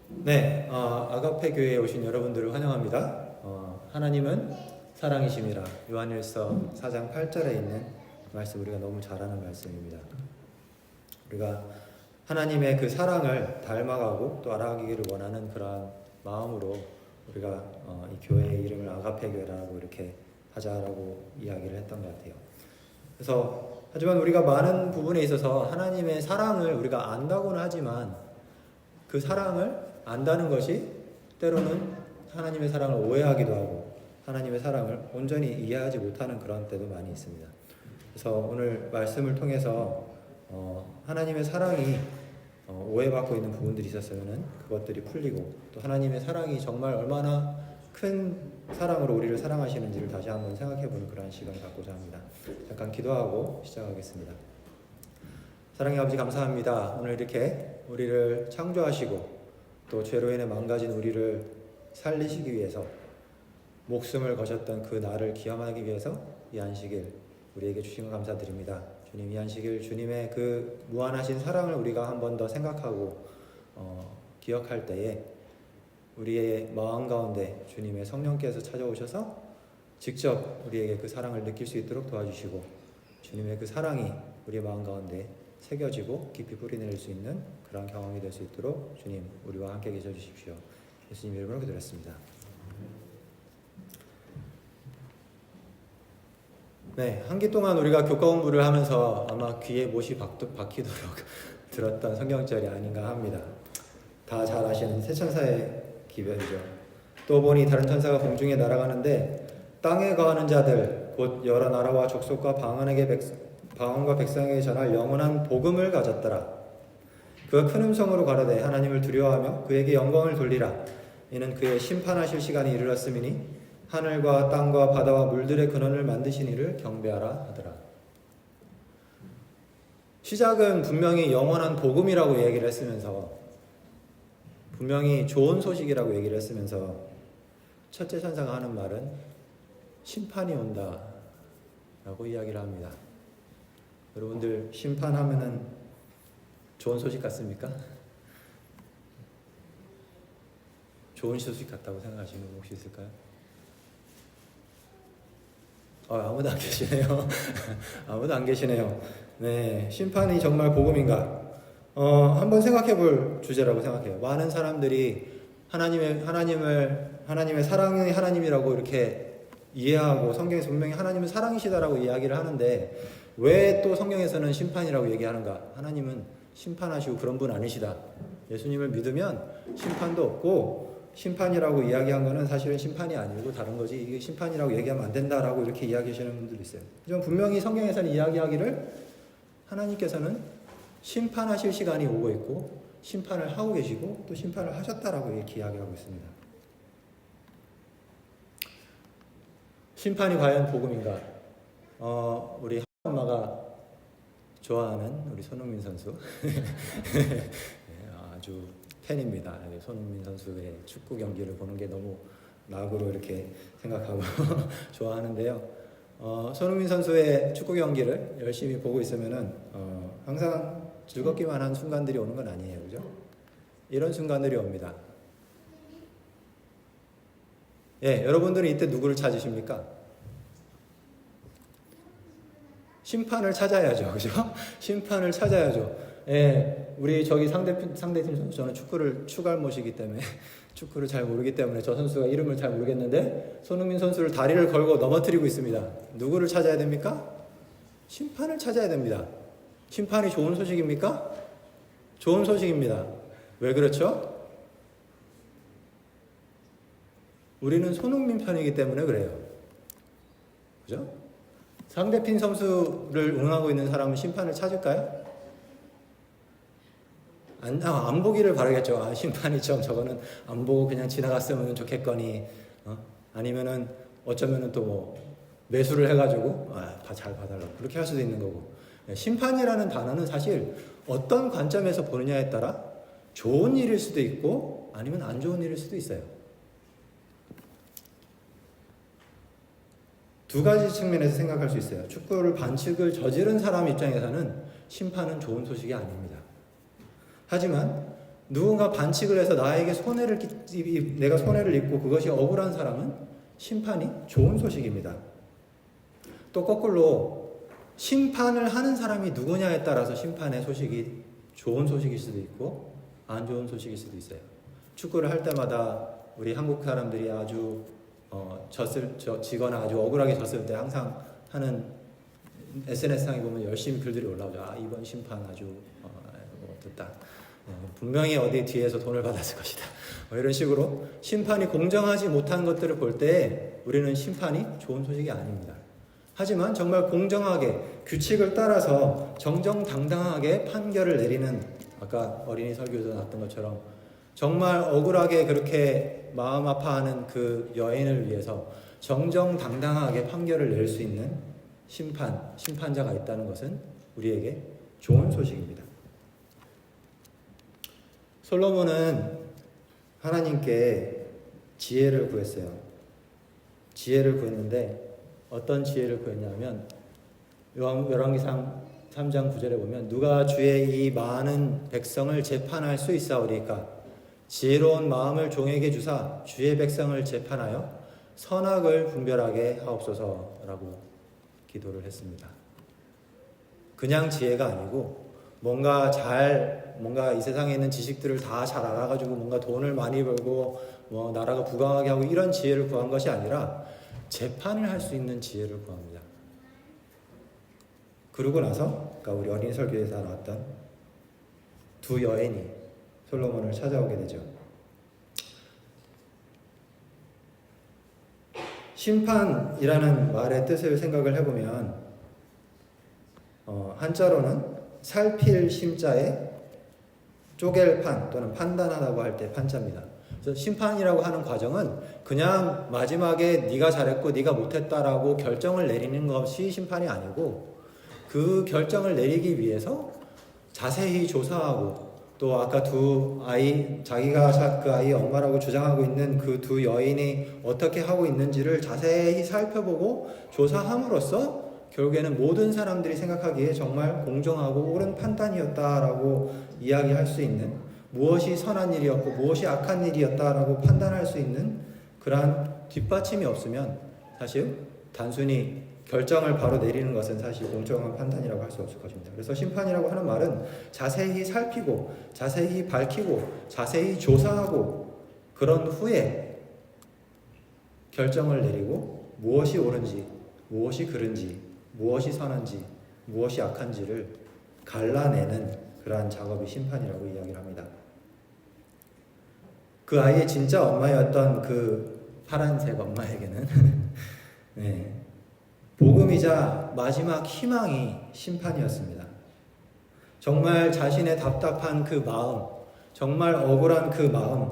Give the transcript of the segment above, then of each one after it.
네, 아가페 교회에 오신 여러분들을 환영합니다. 하나님은 사랑이심이라 요한일서 4장 8절에 있는 말씀, 우리가 너무 잘 아는 말씀입니다. 우리가 하나님의 그 사랑을 닮아가고 또 알아가기를 원하는 그러한 마음으로 우리가 이 교회의 이름을 아가페 교회라고 이렇게 하자라고 이야기를 했던 것 같아요. 그래서 하지만 우리가 많은 부분에 있어서 하나님의 사랑을 우리가 안다고는 하지만 그 사랑을 안다는 것이 때로는 하나님의 사랑을 오해하기도 하고 하나님의 사랑을 온전히 이해하지 못하는 그런 때도 많이 있습니다. 그래서 오늘 말씀을 통해서 하나님의 사랑이 오해받고 있는 부분들이 있었으면 그것들이 풀리고 또 하나님의 사랑이 정말 얼마나 큰 사랑으로 우리를 사랑하시는지를 다시 한번 생각해보는 그런 시간을 갖고자 합니다. 잠깐 기도하고 시작하겠습니다. 사랑의 아버지, 감사합니다. 오늘 이렇게 우리를 창조하시고 또 죄로 인해 망가진 우리를 살리시기 위해서 목숨을 거셨던 그 날을 기념하기 위해서 이 안식일 우리에게 주신 것 감사드립니다. 주님, 이 안식일 주님의 그 무한하신 사랑을 우리가 한 번 더 생각하고 기억할 때에 우리의 마음 가운데 주님의 성령께서 찾아오셔서 직접 우리에게 그 사랑을 느낄 수 있도록 도와주시고 주님의 그 사랑이 우리의 마음 가운데 새겨지고 깊이 뿌리내릴 수 있는 그런 경험이 될 수 있도록 주님 우리와 함께 계셔 주십시오. 예수님 이름으로 기도드렸습니다. 네, 한 기 동안 우리가 교과 공부를 하면서 아마 귀에 못이 박히도록 들었던 성경절이 아닌가 합니다. 다 잘 아시는 새 천사의 기별이죠. 또 보니 다른 천사가 공중에 날아가는데 땅에 거하는 자들 곧 여러 나라와 족속과 방언과 백성에게 전할 영원한 복음을 가졌더라. 그가 큰 음성으로 가로되 하나님을 두려워하며 그에게 영광을 돌리라. 이는 그의 심판하실 시간이 이르렀음이니 하늘과 땅과 바다와 물들의 근원을 만드신 이를 경배하라 하더라. 시작은 분명히 영원한 복음이라고 얘기를 했으면서 분명히 좋은 소식이라고 얘기를 했으면서 첫째 천사가 하는 말은 심판이 온다 라고 이야기를 합니다. 여러분들 심판하면은 좋은 소식 같습니까? 좋은 소식 같다고 생각하시는 분 혹시 있을까요? 아무도 안 계시네요. 아무도 안 계시네요. 네, 심판이 정말 복음인가? 한번 생각해 볼 주제라고 생각해요. 많은 사람들이 하나님의 사랑이 하나님이라고 이렇게 이해하고 성경에서 분명히 하나님은 사랑이시다라고 이야기를 하는데 왜 또 성경에서는 심판이라고 얘기하는가? 하나님은 심판하시고 그런 분 아니시다. 예수님을 믿으면 심판도 없고 심판이라고 이야기한 거는 사실은 심판이 아니고 다른 거지 이게 심판이라고 얘기하면 안 된다라고 이렇게 이야기하시는 분들도 있어요. 하지만 분명히 성경에서는 이야기하기를 하나님께서는 심판하실 시간이 오고 있고 심판을 하고 계시고 또 심판을 하셨다라고 이렇게 이야기하고 있습니다. 심판이 과연 복음인가? 우리 엄마가 좋아하는 우리 손흥민 선수 네, 아주 팬입니다. 손흥민 선수의 축구 경기를 보는 게 너무 낙으로 이렇게 생각하고 좋아하는데요. 손흥민 선수의 축구 경기를 열심히 보고 있으면은 항상 즐겁기만 한 순간들이 오는 건 아니에요, 그죠? 이런 순간들이 옵니다. 예, 여러분들은 이때 누구를 찾으십니까? 심판을 찾아야죠, 그죠? 심판을 찾아야죠. 예, 우리 저기 상대팀 선수, 저는 축구를 추갈못이기 때문에 축구를 잘 모르기 때문에 저 선수가 이름을 잘 모르겠는데 손흥민 선수를 다리를 걸고 넘어뜨리고 있습니다. 누구를 찾아야 됩니까? 심판을 찾아야 됩니다. 심판이 좋은 소식입니까? 좋은 소식입니다. 왜 그렇죠? 우리는 손흥민 편이기 때문에 그래요. 그죠? 상대팀 선수를 응원하고 있는 사람은 심판을 찾을까요? 안 보기를 바라겠죠. 심판이 저거는 안 보고 그냥 지나갔으면 좋겠거니. 아니면은 어쩌면은 또 뭐 매수를 해가지고 잘 봐달라고 그렇게 할 수도 있는 거고. 심판이라는 단어는 사실 어떤 관점에서 보느냐에 따라 좋은 일일 수도 있고 아니면 안 좋은 일일 수도 있어요. 두 가지 측면에서 생각할 수 있어요. 축구를 반칙을 저지른 사람 입장에서는 심판은 좋은 소식이 아닙니다. 하지만 누군가 반칙을 해서 나에게 내가 손해를 입고 그것이 억울한 사람은 심판이 좋은 소식입니다. 또 거꾸로 심판을 하는 사람이 누구냐에 따라서 심판의 소식이 좋은 소식일 수도 있고 안 좋은 소식일 수도 있어요. 축구를 할 때마다 우리 한국 사람들이 아주 지거나 아주 억울하게 졌을 때 항상 하는 SNS상에 보면 열심히 글들이 올라오죠. 이번 심판 아주 어떻다. 분명히 어디 뒤에서 돈을 받았을 것이다. 이런 식으로 심판이 공정하지 못한 것들을 볼 때 우리는 심판이 좋은 소식이 아닙니다. 하지만 정말 공정하게 규칙을 따라서 정정당당하게 판결을 내리는, 아까 어린이 설교에서 나왔던 것처럼 정말 억울하게 그렇게 마음 아파하는 그 여인을 위해서 정정당당하게 판결을 낼 수 있는 심판자가 있다는 것은 우리에게 좋은 소식입니다. 솔로몬은 하나님께 지혜를 구했어요. 지혜를 구했는데 어떤 지혜를 구했냐면 열왕기상 3장 9절에 보면 누가 주의 이 많은 백성을 재판할 수 있사오리까 지혜로운 마음을 종에게 주사 주의 백성을 재판하여 선악을 분별하게 하옵소서라고 기도를 했습니다. 그냥 지혜가 아니고 뭔가 이 세상에 있는 지식들을 다 잘 알아가지고 뭔가 돈을 많이 벌고 나라가 부강하게 하고 이런 지혜를 구한 것이 아니라 재판을 할 수 있는 지혜를 구합니다. 그러고 나서 그러니까 우리 어린이 설교에서 나왔던 두 여인이 솔로몬을 찾아오게 되죠. 심판이라는 말의 뜻을 생각을 해보면 한자로는 살필 심자에 쪼갤 판 또는 판단하다고 할 때 판자입니다. 그래서 심판이라고 하는 과정은 그냥 마지막에 네가 잘했고 네가 못했다라고 결정을 내리는 것이 심판이 아니고 그 결정을 내리기 위해서 자세히 조사하고 또 아까 두 아이, 자기가 그 아이의 엄마라고 주장하고 있는 그 두 여인이 어떻게 하고 있는지를 자세히 살펴보고 조사함으로써 결국에는 모든 사람들이 생각하기에 정말 공정하고 옳은 판단이었다라고 이야기할 수 있는, 무엇이 선한 일이었고 무엇이 악한 일이었다라고 판단할 수 있는 그러한 뒷받침이 없으면 사실 단순히 결정을 바로 내리는 것은 사실 공정한 판단이라고 할 수 없을 것입니다. 그래서 심판이라고 하는 말은 자세히 살피고 자세히 밝히고 자세히 조사하고 그런 후에 결정을 내리고 무엇이 옳은지 무엇이 그른지 무엇이 선한지 무엇이 악한지를 갈라내는 그러한 작업이 심판이라고 이야기를 합니다. 그 아이의 진짜 엄마였던 그 파란색 엄마에게는 네, 복음이자 마지막 희망이 심판이었습니다. 정말 자신의 답답한 그 마음, 정말 억울한 그 마음,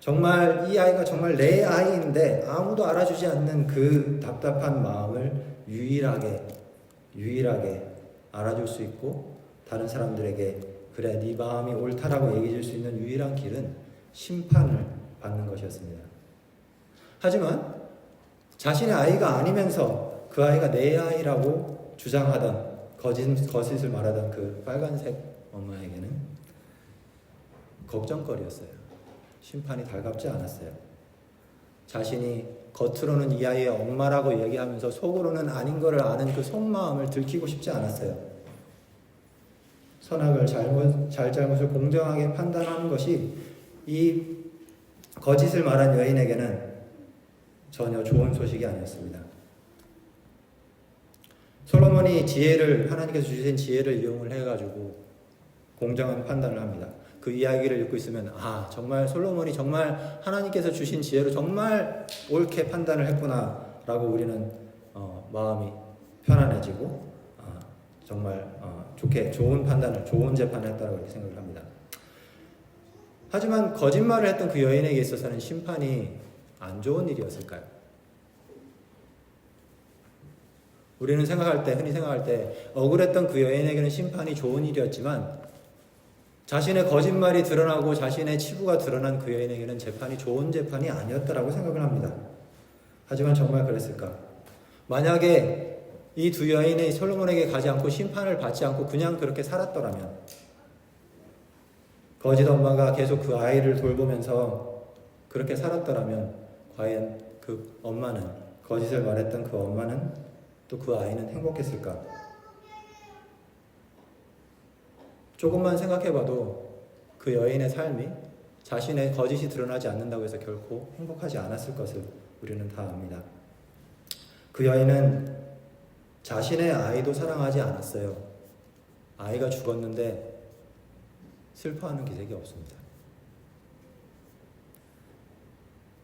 정말 이 아이가 정말 내 아이인데 아무도 알아주지 않는 그 답답한 마음을 유일하게 알아줄 수 있고 다른 사람들에게 그래 네 마음이 옳다라고 얘기해 줄 수 있는 유일한 길은 심판을 받는 것이었습니다. 하지만 자신의 아이가 아니면서 그 아이가 내 아이라고 주장하던 거짓을 말하던 그 빨간색 엄마에게는 걱정거리였어요. 심판이 달갑지 않았어요. 자신이 겉으로는 이 아이의 엄마라고 얘기하면서 속으로는 아닌 것을 아는 그 속마음을 들키고 싶지 않았어요. 선악을 잘잘못을 공정하게 판단하는 것이 이 거짓을 말한 여인에게는 전혀 좋은 소식이 아니었습니다. 솔로몬이 하나님께서 주신 지혜를 이용을 해가지고 공정한 판단을 합니다. 그 이야기를 읽고 있으면 정말 솔로몬이 정말 하나님께서 주신 지혜로 정말 옳게 판단을 했구나 라고 우리는 마음이 편안해지고 정말 좋은 판단을, 좋은 재판을 했다고 이렇게 생각을 합니다. 하지만 거짓말을 했던 그 여인에게 있어서는 심판이 안 좋은 일이었을까요? 우리는 흔히 생각할 때 억울했던 그 여인에게는 심판이 좋은 일이었지만 자신의 거짓말이 드러나고 자신의 치부가 드러난 그 여인에게는 재판이 좋은 재판이 아니었다라고 생각을 합니다. 하지만 정말 그랬을까? 만약에 이 두 여인이 솔로몬에게 가지 않고 심판을 받지 않고 그냥 그렇게 살았더라면 거짓 엄마가 계속 그 아이를 돌보면서 그렇게 살았더라면 과연 그 엄마는, 거짓을 말했던 그 엄마는, 또 그 아이는 행복했을까? 조금만 생각해봐도 그 여인의 삶이 자신의 거짓이 드러나지 않는다고 해서 결코 행복하지 않았을 것을 우리는 다 압니다. 그 여인은 자신의 아이도 사랑하지 않았어요. 아이가 죽었는데 슬퍼하는 기색이 없습니다.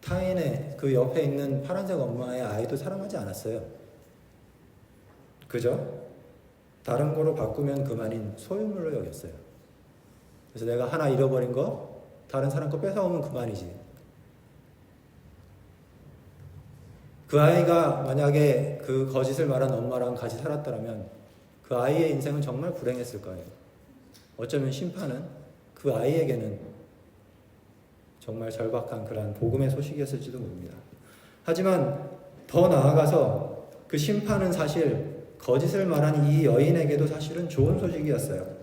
타인의 그 옆에 있는 파란색 엄마의 아이도 사랑하지 않았어요. 그죠? 다른 거로 바꾸면 그만인 소유물로 여겼어요. 그래서 내가 하나 잃어버린 거 다른 사람 거 뺏어오면 그만이지. 그 아이가 만약에 그 거짓을 말한 엄마랑 같이 살았더라면 그 아이의 인생은 정말 불행했을 거예요. 어쩌면 심판은 그 아이에게는 정말 절박한 그런 복음의 소식이었을지도 모릅니다. 하지만 더 나아가서 그 심판은 사실 거짓을 말한 이 여인에게도 사실은 좋은 소식이었어요.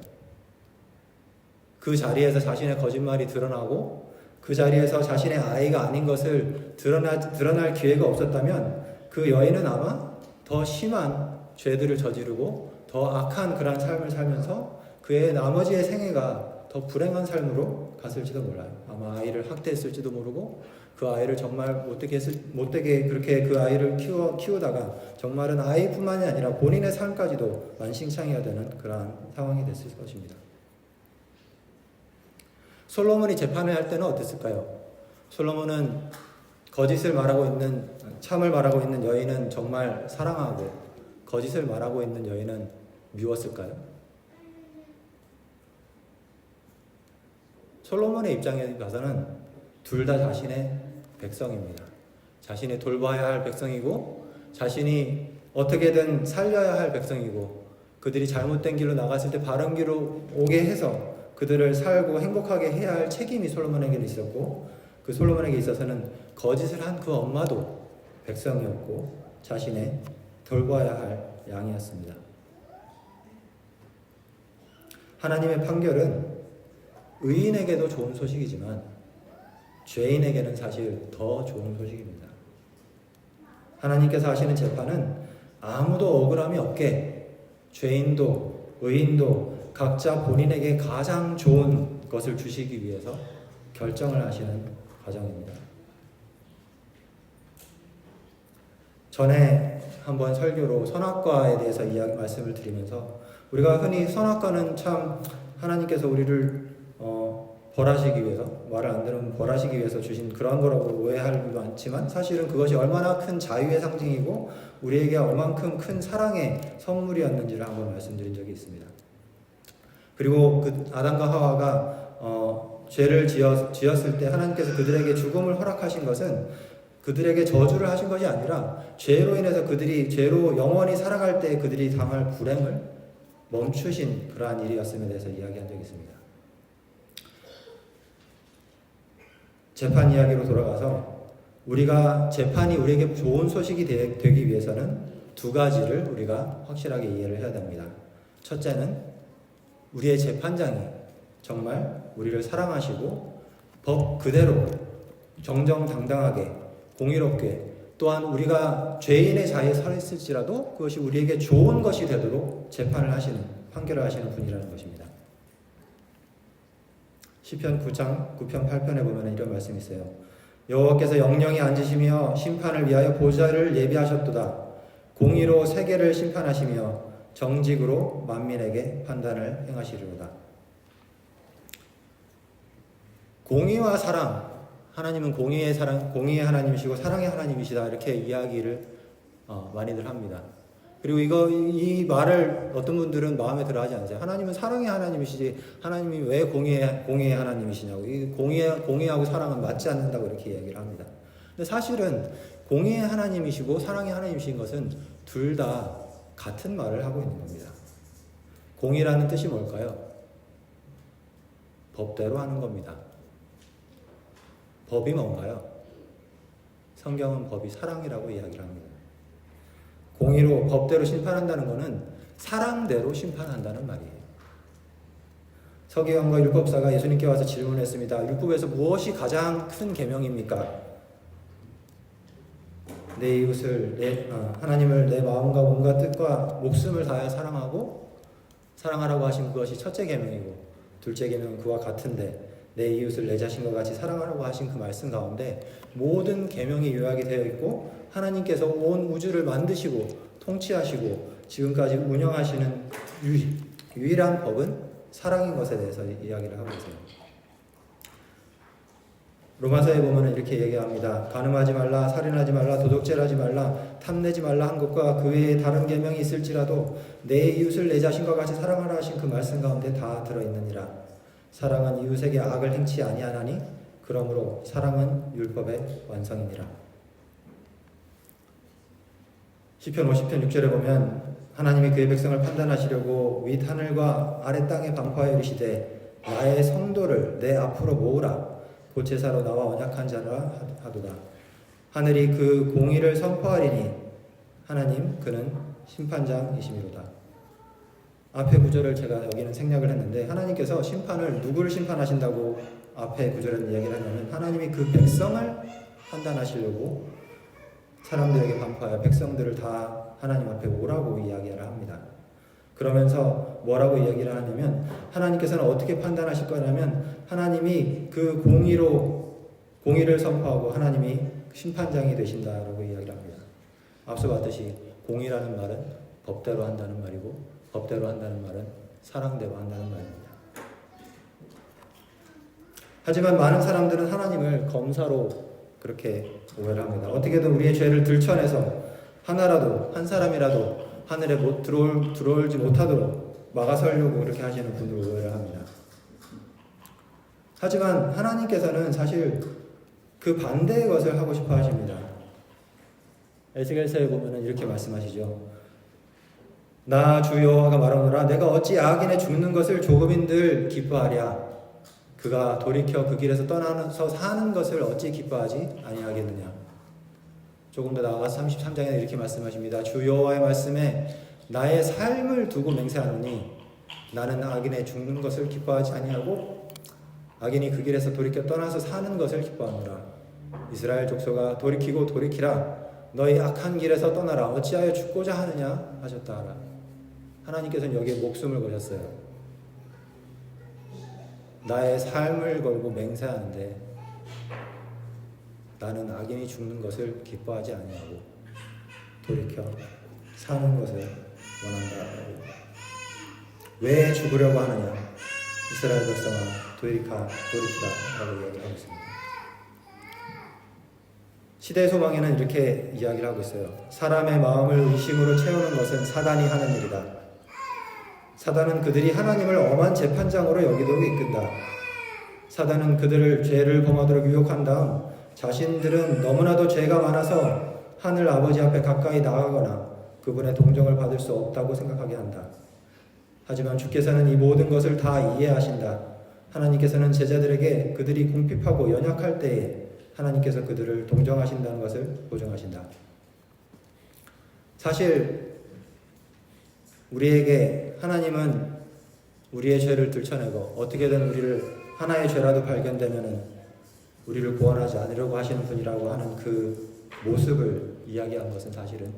그 자리에서 자신의 거짓말이 드러나고 그 자리에서 자신의 아이가 아닌 것을 드러날 기회가 없었다면 그 여인은 아마 더 심한 죄들을 저지르고 더 악한 그런 삶을 살면서 그의 나머지의 생애가 더 불행한 삶으로 갔을지도 몰라요. 아마 아이를 학대했을지도 모르고 그 아이를 정말 못되게 그렇게 그 아이를 키우다가 정말은 아이뿐만이 아니라 본인의 삶까지도 만신창이가 되는 그러한 상황이 됐을 것입니다. 솔로몬이 재판을 할 때는 어땠을까요? 솔로몬은 거짓을 말하고 있는, 참을 말하고 있는 여인은 정말 사랑하고 거짓을 말하고 있는 여인은 미웠을까요? 솔로몬의 입장에 가서는 둘 다 자신의 백성입니다. 자신이 돌봐야 할 백성이고 자신이 어떻게든 살려야 할 백성이고 그들이 잘못된 길로 나갔을 때 바른 길로 오게 해서 그들을 살고 행복하게 해야 할 책임이 솔로몬에게 있었고 그 솔로몬에게 있어서는 거짓을 한 그 엄마도 백성이었고 자신의 돌봐야 할 양이었습니다. 하나님의 판결은 의인에게도 좋은 소식이지만 죄인에게는 사실 더 좋은 소식입니다. 하나님께서 하시는 재판은 아무도 억울함이 없게 죄인도 의인도 각자 본인에게 가장 좋은 것을 주시기 위해서 결정을 하시는 과정입니다. 전에 한번 설교로 선악과에 대해서 말씀을 드리면서 우리가 흔히 선악과는 참 하나님께서 우리를 벌하시기 위해서, 말을 안 들으면 벌하시기 위해서 주신 그런 거라고 오해할 일도 많지만 사실은 그것이 얼마나 큰 자유의 상징이고 우리에게 얼만큼 큰 사랑의 선물이었는지를 한번 말씀드린 적이 있습니다. 그리고 그 아담과 하와가 죄를 지었을 때 하나님께서 그들에게 죽음을 허락하신 것은 그들에게 저주를 하신 것이 아니라 죄로 인해서 그들이 죄로 영원히 살아갈 때 그들이 당할 불행을 멈추신 그러한 일이었음에 대해서 이야기한 적이 있습니다. 재판 이야기로 돌아가서 우리가 재판이 우리에게 좋은 소식이 되기 위해서는 두 가지를 우리가 확실하게 이해를 해야 됩니다. 첫째는 우리의 재판장이 정말 우리를 사랑하시고 법 그대로 정정당당하게 공의롭게 또한 우리가 죄인의 자리에 서 있을지라도 그것이 우리에게 좋은 것이 되도록 재판을 하시는, 판결을 하시는 분이라는 것입니다. 시편 9편 8편에 보면 이런 말씀이 있어요. 여호와께서 영영히 앉으시며 심판을 위하여 보좌를 예비하셨도다. 공의로 세계를 심판하시며 정직으로 만민에게 판단을 행하시리로다. 공의와 사랑, 하나님은 공의의 하나님이시고 사랑의 하나님이시다 이렇게 이야기를 많이들 합니다. 그리고 이 말을 어떤 분들은 마음에 들어하지 않으세요. 하나님은 사랑의 하나님이시지 하나님이 왜 공의의 하나님이시냐고. 이 공의하고 사랑은 맞지 않는다고 이렇게 얘기를 합니다. 근데 사실은 공의의 하나님이시고 사랑의 하나님이신 것은 둘 다 같은 말을 하고 있는 겁니다. 공의라는 뜻이 뭘까요? 법대로 하는 겁니다. 법이 뭔가요? 성경은 법이 사랑이라고 이야기를 합니다. 공의로 법대로 심판한다는 것은 사랑대로 심판한다는 말이에요. 서기관과 율법사가 예수님께 와서 질문했습니다. 율법에서 무엇이 가장 큰 계명입니까? 내 이웃을 하나님을 내 마음과 몸과 뜻과 목숨을 다해 사랑하라고 하신 그것이 첫째 계명이고, 둘째 계명은 그와 같은데 내 이웃을 내 자신과 같이 사랑하라고 하신 그 말씀 가운데 모든 계명이 요약이 되어 있고, 하나님께서 온 우주를 만드시고 통치하시고 지금까지 운영하시는 유일한 법은 사랑인 것에 대해서 이야기를 하고 있어요. 로마서에 보면 이렇게 얘기합니다. 간음하지 말라, 살인하지 말라, 도둑질하지 말라, 탐내지 말라 한 것과 그 외에 다른 계명이 있을지라도 내 이웃을 내 자신과 같이 사랑하라 하신 그 말씀 가운데 다 들어있느니라. 사랑은 이웃에게 악을 행치 아니하나니 그러므로 사랑은 율법의 완성이니라. 시편 50편 6절에 보면 하나님이 그의 백성을 판단하시려고 윗 하늘과 아래 땅에 방파하여 이르시되 나의 성도를 내 앞으로 모으라. 곧 제사로 나와 언약한 자라 하도다. 하늘이 그 공의를 선포하리니 하나님 그는 심판장이심이로다. 앞에 구절을 제가 여기는 생략을 했는데, 하나님께서 심판을 누구를 심판하신다고 앞에 구절에는 이야기를 하냐면 하나님이 그 백성을 판단하시려고 사람들에게 반포하여 백성들을 다 하나님 앞에 오라고 이야기를 합니다. 그러면서 뭐라고 이야기를 하냐면 하나님께서는 어떻게 판단하실 거냐면 하나님이 그 공의를 선포하고 하나님이 심판장이 되신다라고 이야기를 합니다. 앞서 봤듯이 공의라는 말은 법대로 한다는 말이고, 법대로 한다는 말은 사랑대로 한다는 말입니다. 하지만 많은 사람들은 하나님을 검사로 그렇게 오해를 합니다. 어떻게든 우리의 죄를 들춰내서 한 사람이라도 하늘에 들어올지 못하도록 막아서려고 그렇게 하시는 분으로 오해를 합니다. 하지만 하나님께서는 사실 그 반대의 것을 하고 싶어 하십니다. 에스겔서에 보면 이렇게 말씀하시죠. 나 주 여호와가 말하노라 내가 어찌 악인의 죽는 것을 조금인들 기뻐하랴. 그가 돌이켜 그 길에서 떠나서 사는 것을 어찌 기뻐하지 아니하겠느냐. 조금 더 나아가서 33장에 이렇게 말씀하십니다. 주 여호와의 말씀에 나의 삶을 두고 맹세하노니 나는 악인의 죽는 것을 기뻐하지 아니하고 악인이 그 길에서 돌이켜 떠나서 사는 것을 기뻐하노라. 이스라엘 족속아 돌이키고 돌이키라. 너희 악한 길에서 떠나라. 어찌하여 죽고자 하느냐 하셨다 하라. 하나님께서는 여기에 목숨을 거셨어요. 나의 삶을 걸고 맹세하는데 나는 악인이 죽는 것을 기뻐하지 아니하고 돌이켜 사는 것을 원한다. 왜 죽으려고 하느냐? 이스라엘 백성아 돌이키라 라고 이야기를 하고 있습니다. 시대 소망에는 이렇게 이야기를 하고 있어요. 사람의 마음을 의심으로 채우는 것은 사단이 하는 일이다. 사단은 그들이 하나님을 엄한 재판장으로 여기도록 이끈다. 사단은 그들을 죄를 범하도록 유혹한 다음 자신들은 너무나도 죄가 많아서 하늘 아버지 앞에 가까이 나가거나 그분의 동정을 받을 수 없다고 생각하게 한다. 하지만 주께서는 이 모든 것을 다 이해하신다. 하나님께서는 제자들에게 그들이 궁핍하고 연약할 때에 하나님께서 그들을 동정하신다는 것을 보증하신다. 사실 우리에게 하나님은 우리의 죄를 들춰내고 어떻게든 우리를 하나의 죄라도 발견되면은 우리를 구원하지 않으려고 하시는 분이라고 하는 그 모습을 이야기한 것은 사실은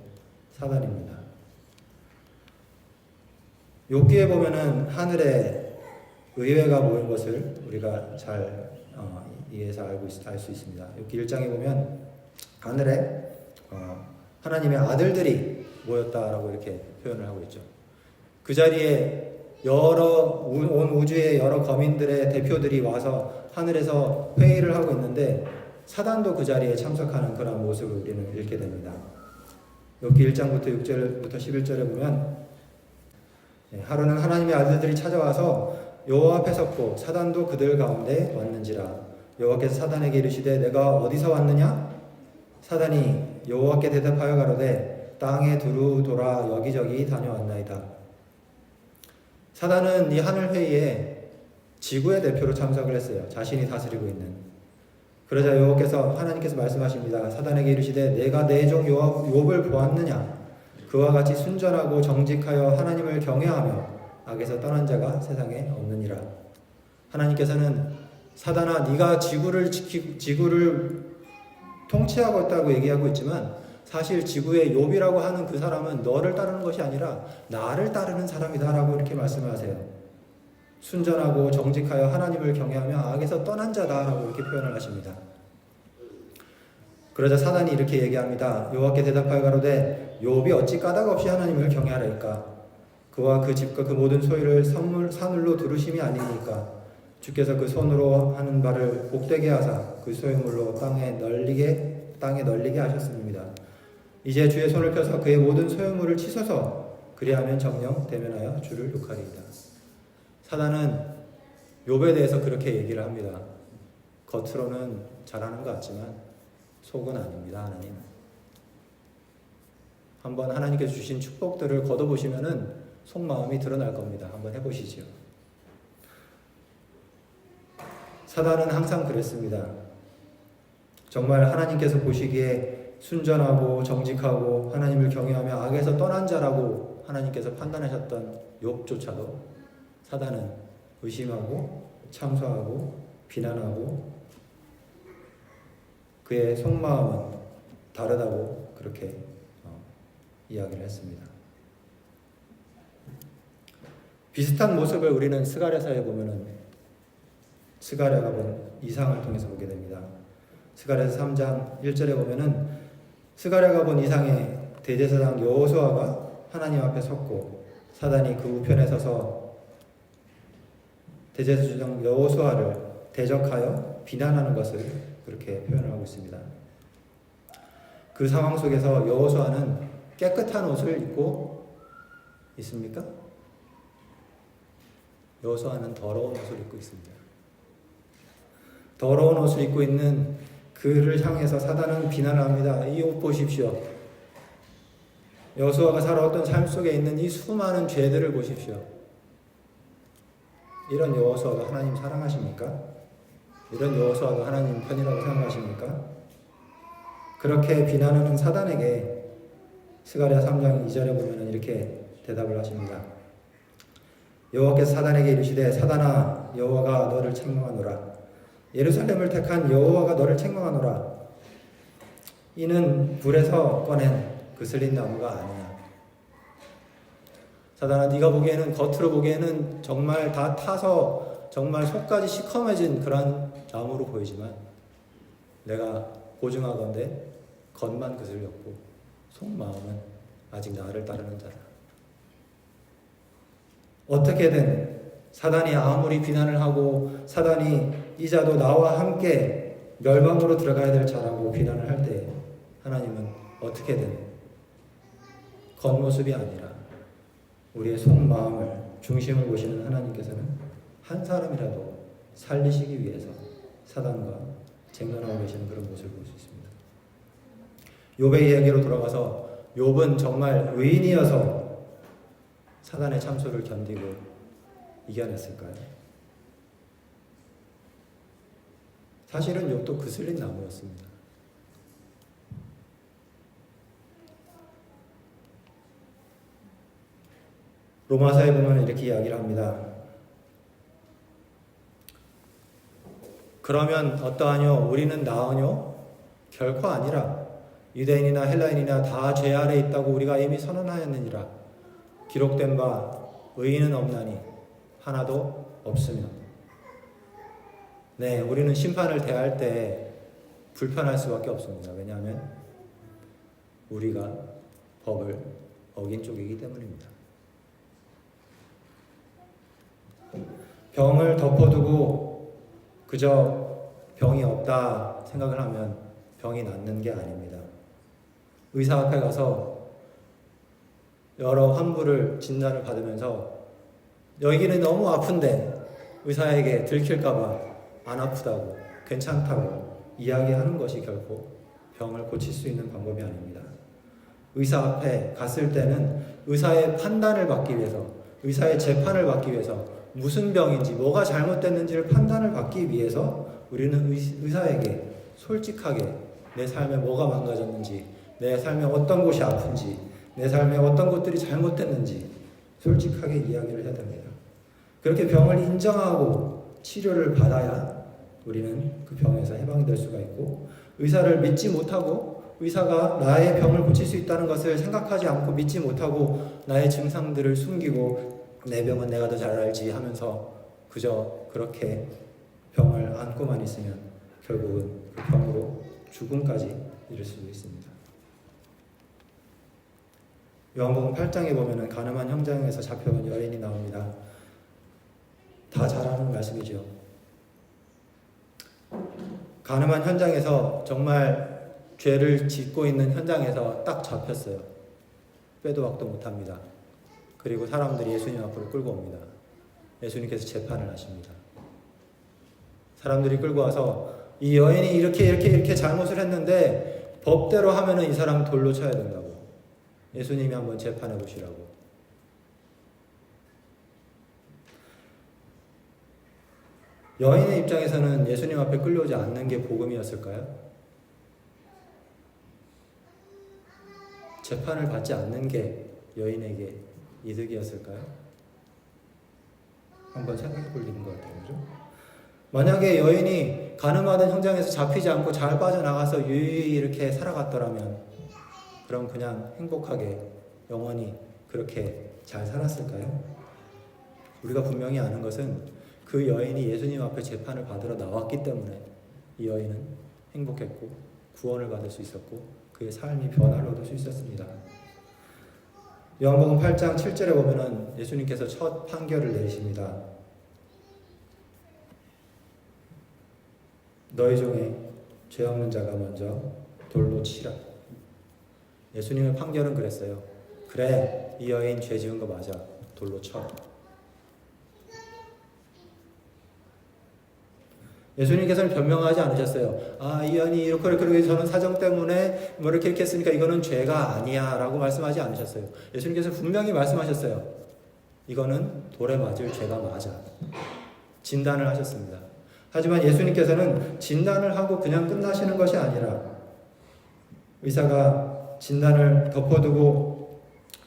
사단입니다. 욥기에 보면은 하늘에 의회가 모인 것을 우리가 잘 이해해서 알 수 있습니다. 욥기 1장에 보면 하늘에 하나님의 아들들이 모였다라고 이렇게 표현을 하고 있죠. 그 자리에 온 우주의 여러 거민들의 대표들이 와서 하늘에서 회의를 하고 있는데 사단도 그 자리에 참석하는 그런 모습을 우리는 읽게 됩니다. 욥기 1장부터 6절부터 11절에 보면 하루는 하나님의 아들들이 찾아와서 여호와 앞에 섰고 사단도 그들 가운데 왔는지라. 여호와께서 사단에게 이르시되 내가 어디서 왔느냐? 사단이 여호와께 대답하여 가로되 땅에 두루 돌아 여기저기 다녀왔나이다. 사단은 이 하늘 회의에 지구의 대표로 참석을 했어요. 자신이 다스리고 있는. 그러자 하나님께서 말씀하십니다. 사단에게 이르시되 내가 내 종 욥을 보았느냐? 그와 같이 순전하고 정직하여 하나님을 경외하며 악에서 떠난 자가 세상에 없느니라. 하나님께서는 사단아, 네가 지구를 통치하고 있다고 얘기하고 있지만 사실 지구의 욥이라고 하는 그 사람은 너를 따르는 것이 아니라 나를 따르는 사람이다라고 이렇게 말씀하세요. 순전하고 정직하여 하나님을 경외하며 악에서 떠난 자다라고 이렇게 표현을 하십니다. 그러자 사단이 이렇게 얘기합니다. 여호와께 대답하여 가로되 욥이 어찌 까닭 없이 하나님을 경외하리까? 그와 그 집과 그 모든 소유를 사늘로 두르심이 아니니까? 주께서 그 손으로 하는 바를 복되게 하사 그 소유물로 땅에 널리게 하셨습니다. 이제 주의 손을 펴서 그의 모든 소유물을 치소서. 그리하면 정녕 대면하여 주를 욕하리이다. 사단은 욥에 대해서 그렇게 얘기를 합니다. 겉으로는 잘하는 것 같지만 속은 아닙니다. 하나님. 한번 하나님께서 주신 축복들을 걷어보시면은 속마음이 드러날 겁니다. 한번 해보시죠. 사단은 항상 그랬습니다. 정말 하나님께서 보시기에 순전하고 정직하고 하나님을 경외하며 악에서 떠난 자라고 하나님께서 판단하셨던 욥조차도 사단은 의심하고 참소하고 비난하고 그의 속마음은 다르다고 그렇게 이야기를 했습니다. 비슷한 모습을 우리는 스가랴서에 보면은 스가랴가 본 이상을 통해서 보게 됩니다. 스가랴서 3장 1절에 보면은 스가랴가 본 이상에 대제사장 여호수아가 하나님 앞에 섰고 사단이 그 우편에 서서 대제사장 여호수아를 대적하여 비난하는 것을 그렇게 표현을 하고 있습니다. 그 상황 속에서 여호수아는 깨끗한 옷을 입고 있습니까? 여호수아는 더러운 옷을 입고 있습니다. 더러운 옷을 입고 있는 그를 향해서 사단은 비난을 합니다. 이 옷 보십시오. 여호수아가 살아왔던 삶 속에 있는 이 수많은 죄들을 보십시오. 이런 여호수아가 하나님 사랑하십니까? 이런 여호수아가 하나님 편이라고 생각하십니까? 그렇게 비난하는 사단에게 스가랴 3장 2절에 보면 이렇게 대답을 하십니다. 여호와께서 사단에게 이르시되 사단아 여호와가 너를 책망하노라. 예루살렘을 택한 여호와가 너를 책망하노라. 이는 불에서 꺼낸 그슬린 나무가 아니야. 사단아, 네가 보기에는, 겉으로 보기에는 정말 다 타서 정말 속까지 시커매진 그런 나무로 보이지만 내가 보증하건대 겉만 그슬렸고 속마음은 아직 나를 따르는 자다. 어떻게든 사단이 아무리 비난을 하고 사단이 이 자도 나와 함께 멸망으로 들어가야 될 자라고 비난을 할 때 하나님은 어떻게든 겉모습이 아니라 우리의 속마음을 중심을 보시는 하나님께서는 한 사람이라도 살리시기 위해서 사단과 쟁론하고 계시는 그런 모습을 볼 수 있습니다. 욥의 이야기로 돌아가서 욥은 정말 의인이어서 사단의 참소를 견디고 이겨냈을까요? 사실은 욥도 그슬린 나무였습니다. 로마서에 보면 이렇게 이야기를 합니다. 그러면 어떠하뇨? 우리는 나으뇨? 결코 아니라 유대인이나 헬라인이나 다 죄 아래 있다고 우리가 이미 선언하였느니라. 기록된 바 의인은 없나니 하나도 없으며. 네, 우리는 심판을 대할 때 불편할 수밖에 없습니다. 왜냐하면 우리가 법을 어긴 쪽이기 때문입니다. 병을 덮어두고 그저 병이 없다 생각을 하면 병이 낫는 게 아닙니다. 의사 앞에 가서 여러 환부를 진단을 받으면서 여기는 너무 아픈데 의사에게 들킬까봐 안 아프다고 괜찮다고 이야기하는 것이 결코 병을 고칠 수 있는 방법이 아닙니다. 의사 앞에 갔을 때는 의사의 판단을 받기 위해서, 의사의 재판을 받기 위해서 무슨 병인지 뭐가 잘못됐는지를 판단을 받기 위해서 우리는 의사에게 솔직하게 내 삶에 뭐가 망가졌는지, 내 삶에 어떤 곳이 아픈지, 내 삶에 어떤 것들이 잘못됐는지 솔직하게 이야기를 해야 됩니다. 그렇게 병을 인정하고 치료를 받아야 우리는 그 병에서 해방이 될 수가 있고, 의사를 믿지 못하고 의사가 나의 병을 고칠 수 있다는 것을 생각하지 않고 믿지 못하고 나의 증상들을 숨기고 내 병은 내가 더 잘 알지 하면서 그저 그렇게 병을 안고만 있으면 결국은 그 병으로 죽음까지 이를 수도 있습니다. 요한복음 8장에 보면은 가늠한 현장에서 잡혀온 여인이 나옵니다. 다 잘 아는 말씀이죠. 가늠한 현장에서, 정말 죄를 짓고 있는 현장에서 딱 잡혔어요. 빼도 박도 못합니다. 그리고 사람들이 예수님 앞으로 끌고 옵니다. 예수님께서 재판을 하십니다. 사람들이 끌고 와서 이 여인이 이렇게 잘못을 했는데 법대로 하면은 이 사람 돌로 쳐야 된다고. 예수님이 한번 재판해 보시라고. 여인의 입장에서는 예수님 앞에 끌려오지 않는 게 복음이었을까요? 재판을 받지 않는 게 여인에게 이득이었을까요? 한번 생각해 볼 일인 것 같아요. 그죠? 만약에 여인이 가늠하던 현장에서 잡히지 않고 잘 빠져나가서 유유히 이렇게 살아갔더라면, 그럼 그냥 행복하게 영원히 그렇게 잘 살았을까요? 우리가 분명히 아는 것은 그 여인이 예수님 앞에 재판을 받으러 나왔기 때문에 이 여인은 행복했고 구원을 받을 수 있었고 그의 삶이 변화를 얻을 수 있었습니다. 요한복음 8장 7절에 보면은 예수님께서 첫 판결을 내리십니다. 너희 중에 죄 없는 자가 먼저 돌로 치라. 예수님의 판결은 그랬어요. 그래, 이 여인 죄 지은 거 맞아. 돌로 쳐. 예수님께서는 변명하지 않으셨어요. 이 여인이 이렇게 저는 사정 때문에 뭐 이렇게 했으니까 이거는 죄가 아니야 라고 말씀하지 않으셨어요. 예수님께서 분명히 말씀하셨어요. 이거는 돌에 맞을 죄가 맞아. 진단을 하셨습니다. 하지만 예수님께서는 진단을 하고 그냥 끝나시는 것이 아니라, 의사가 진단을 덮어두고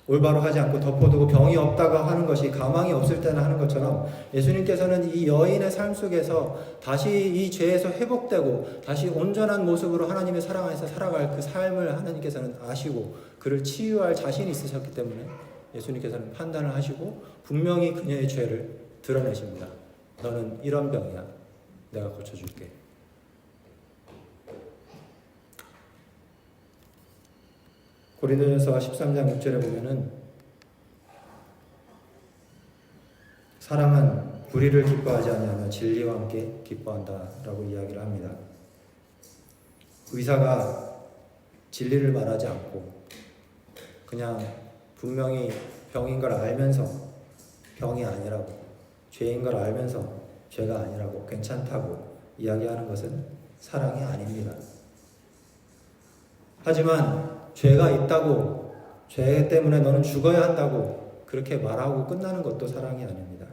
올바로 하지 않고 덮어두고 병이 없다고 하는 것이 가망이 없을 때나 하는 것처럼, 예수님께서는 이 여인의 삶 속에서 다시 이 죄에서 회복되고 다시 온전한 모습으로 하나님의 사랑 안에서 살아갈 그 삶을 하나님께서는 아시고 그를 치유할 자신이 있으셨기 때문에 예수님께서는 판단을 하시고 분명히 그녀의 죄를 드러내십니다. 너는 이런 병이야. 내가 고쳐줄게. 고린도전서 13장 6절에 보면은 사랑은 불의를 기뻐하지 아니하며 진리와 함께 기뻐한다라고 이야기를 합니다. 의사가 진리를 말하지 않고 그냥 분명히 병인 걸 알면서 병이 아니라고, 죄인 걸 알면서 죄가 아니라고, 괜찮다고 이야기하는 것은 사랑이 아닙니다. 하지만 죄가 있다고, 죄 때문에 너는 죽어야 한다고 그렇게 말하고 끝나는 것도 사랑이 아닙니다.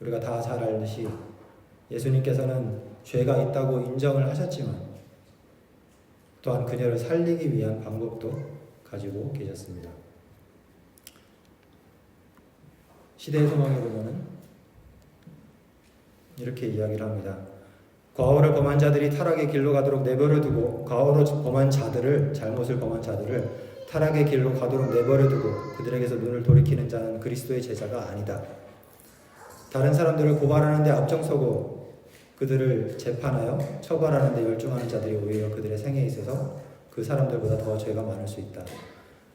우리가 다 잘 알듯이 예수님께서는 죄가 있다고 인정을 하셨지만 또한 그녀를 살리기 위한 방법도 가지고 계셨습니다. 시대의 소망에 보면은 이렇게 이야기를 합니다. 과오를 범한 자들이 타락의 길로 가도록 내버려 두고, 과오로 범한 자들을, 잘못을 범한 자들을 타락의 길로 가도록 내버려 두고 그들에게서 눈을 돌이키는 자는 그리스도의 제자가 아니다. 다른 사람들을 고발하는 데 앞장서고 그들을 재판하여 처벌하는 데 열중하는 자들이 오히려 그들의 생애에 있어서 그 사람들보다 더 죄가 많을 수 있다.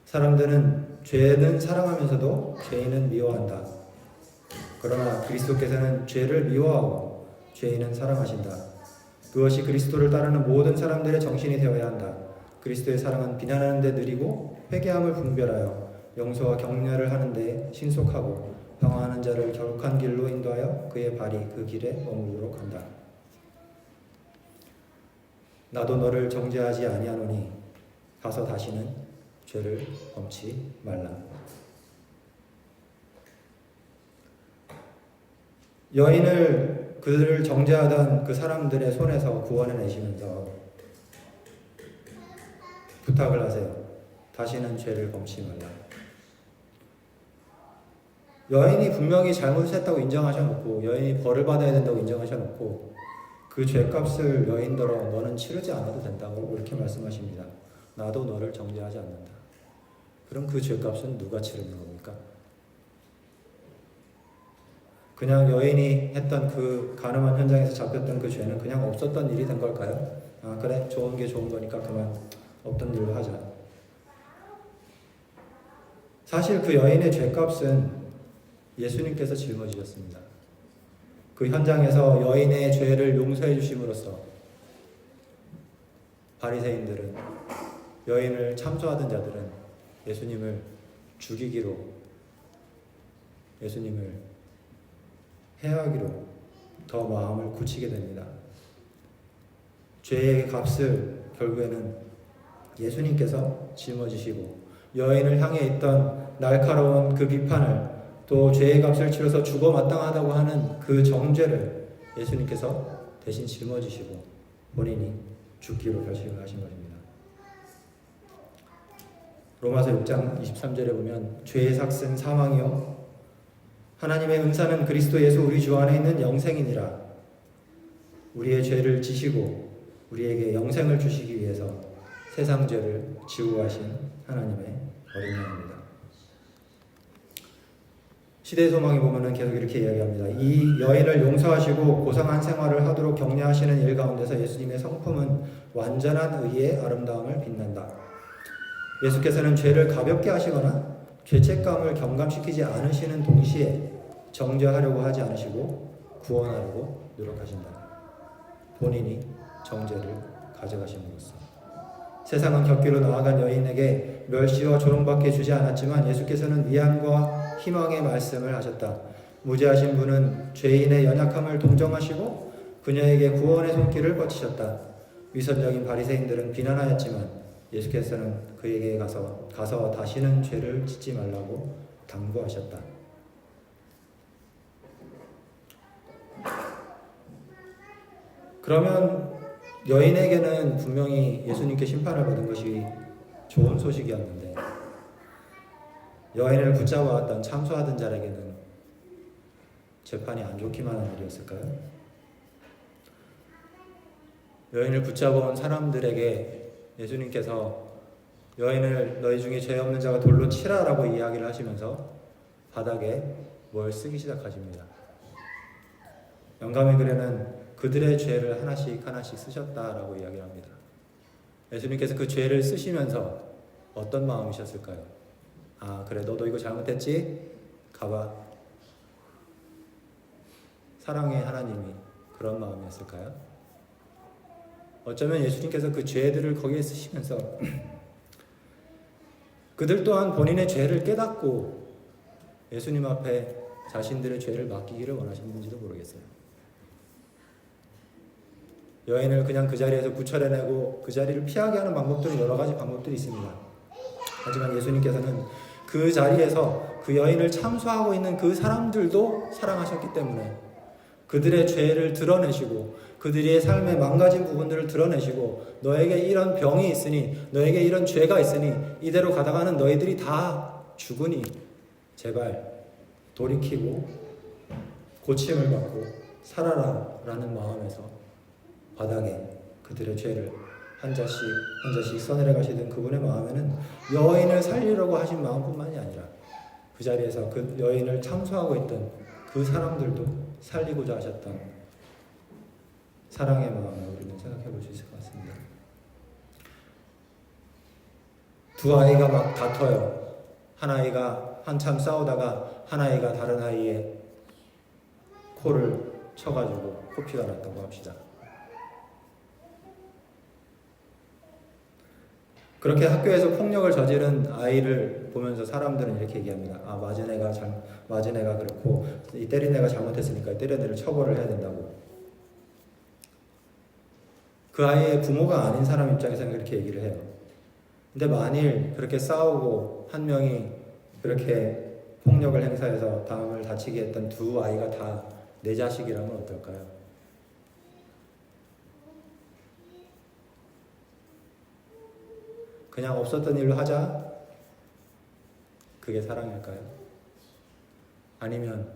사람들은 죄는 사랑하면서도 죄인은 미워한다. 그러나 그리스도께서는 죄를 미워하고 죄인은 사랑하신다. 그것이 그리스도를 따르는 모든 사람들의 정신이 되어야 한다. 그리스도의 사랑은 비난하는 데 느리고 회개함을 분별하여 용서와 격려를 하는 데 신속하고 방황하는 자를 결국한 길로 인도하여 그의 발이 그 길에 머무르도록 한다. 나도 너를 정죄하지 아니하노니 가서 다시는 죄를 범치 말라. 여인을, 그들을 정죄하던 그 사람들의 손에서 구원해내시면서 부탁을 하세요. 다시는 죄를 범치 말라. 여인이 분명히 잘못했다고 인정하셔놓고 여인이 벌을 받아야 된다고 인정하셔놓고 그 죄값을 여인더러 너는 치르지 않아도 된다고 이렇게 말씀하십니다. 나도 너를 정죄하지 않는다. 그럼 그 죄값은 누가 치르는 겁니까? 그냥 여인이 했던 그 간음한 현장에서 잡혔던 그 죄는 그냥 없었던 일이 된 걸까요? 아 그래 좋은 게 좋은 거니까 그만 없던 일로 하자. 사실 그 여인의 죄값은 예수님께서 짊어지셨습니다. 그 현장에서 여인의 죄를 용서해 주심으로써 바리새인들은 여인을 참소하던 자들은 예수님을 죽이기로 예수님을 해하기로 더 마음을 굳히게 됩니다. 죄의 값을 결국에는 예수님께서 짊어지시고 여인을 향해 있던 날카로운 그 비판을 또 죄의 값을 치러서 죽어 마땅하다고 하는 그 정죄를 예수님께서 대신 짊어지시고 본인이 죽기로 결심을 하신 것입니다. 로마서 6장 23절에 보면 죄의 삭은 사망이요 하나님의 은사는 그리스도 예수 우리 주 안에 있는 영생이니라. 우리의 죄를 지시고 우리에게 영생을 주시기 위해서 세상 죄를 지고 가신 하나님의 어린 양입니다. 시대의 소망에 보면은 계속 이렇게 이야기합니다. 이 여인을 용서하시고 고상한 생활을 하도록 격려하시는 일 가운데서 예수님의 성품은 완전한 의의 아름다움을 빛낸다. 예수께서는 죄를 가볍게 하시거나 죄책감을 경감시키지 않으시는 동시에 정죄하려고 하지 않으시고 구원하려고 노력하신다. 본인이 정죄를 가져가심으로써 세상은 격기로 나아간 여인에게 멸시와 조롱밖에 주지 않았지만 예수께서는 위안과 희망의 말씀을 하셨다. 무죄하신 분은 죄인의 연약함을 동정하시고 그녀에게 구원의 손길을 뻗치셨다. 위선적인 바리새인들은 비난하였지만 예수께서는 그에게 가서 다시는 죄를 짓지 말라고 당부하셨다. 그러면 여인에게는 분명히 예수님께 심판을 받은 것이 좋은 소식이었는데 여인을 붙잡아왔던 참소하던 자에게는 재판이 안 좋기만 한 일이었을까요? 여인을 붙잡아온 사람들에게 예수님께서 여인을 너희 중에 죄 없는 자가 돌로 치라라고 이야기를 하시면서 바닥에 뭘 쓰기 시작하십니다. 영감의 글에는 그들의 죄를 하나씩 하나씩 쓰셨다라고 이야기를 합니다. 예수님께서 그 죄를 쓰시면서 어떤 마음이셨을까요? 아 그래 너도 이거 잘못했지? 가봐. 사랑의 하나님이 그런 마음이었을까요? 어쩌면 예수님께서 그 죄들을 거기에 쓰시면서 그들 또한 본인의 죄를 깨닫고 예수님 앞에 자신들의 죄를 맡기기를 원하시는지도 모르겠어요. 여인을 그냥 그 자리에서 구출해내고 그 자리를 피하게 하는 방법들은 여러 가지 방법들이 있습니다. 하지만 예수님께서는 그 자리에서 그 여인을 참소하고 있는 그 사람들도 사랑하셨기 때문에 그들의 죄를 드러내시고 그들의 삶의 망가진 부분들을 드러내시고 너에게 이런 병이 있으니 너에게 이런 죄가 있으니 이대로 가다가는 너희들이 다 죽으니 제발 돌이키고 고침을 받고 살아라 라는 마음에서 바닥에 그들의 죄를 한 자씩 한 자씩 써내려 가시던 그분의 마음에는 여인을 살리려고 하신 마음뿐만이 아니라 그 자리에서 그 여인을 참소하고 있던 그 사람들도 살리고자 하셨던 사랑의 마음을 우리는 생각해 볼 수 있을 것 같습니다. 두 아이가 막 다퉈요. 한 아이가 한참 싸우다가 한 아이가 다른 아이의 코를 쳐가지고 코피가 났다고 합시다. 그렇게 학교에서 폭력을 저지른 아이를 보면서 사람들은 이렇게 얘기합니다. 아, 맞은 애가 그렇고 이 때린 애가 잘못했으니까 때린 애를 처벌을 해야 된다고. 그 아이의 부모가 아닌 사람 입장에서는 그렇게 얘기를 해요. 근데 만일 그렇게 싸우고 한 명이 그렇게 폭력을 행사해서 다음을 다치게 했던 두 아이가 다 내 자식이라면 어떨까요? 그냥 없었던 일로 하자? 그게 사랑일까요? 아니면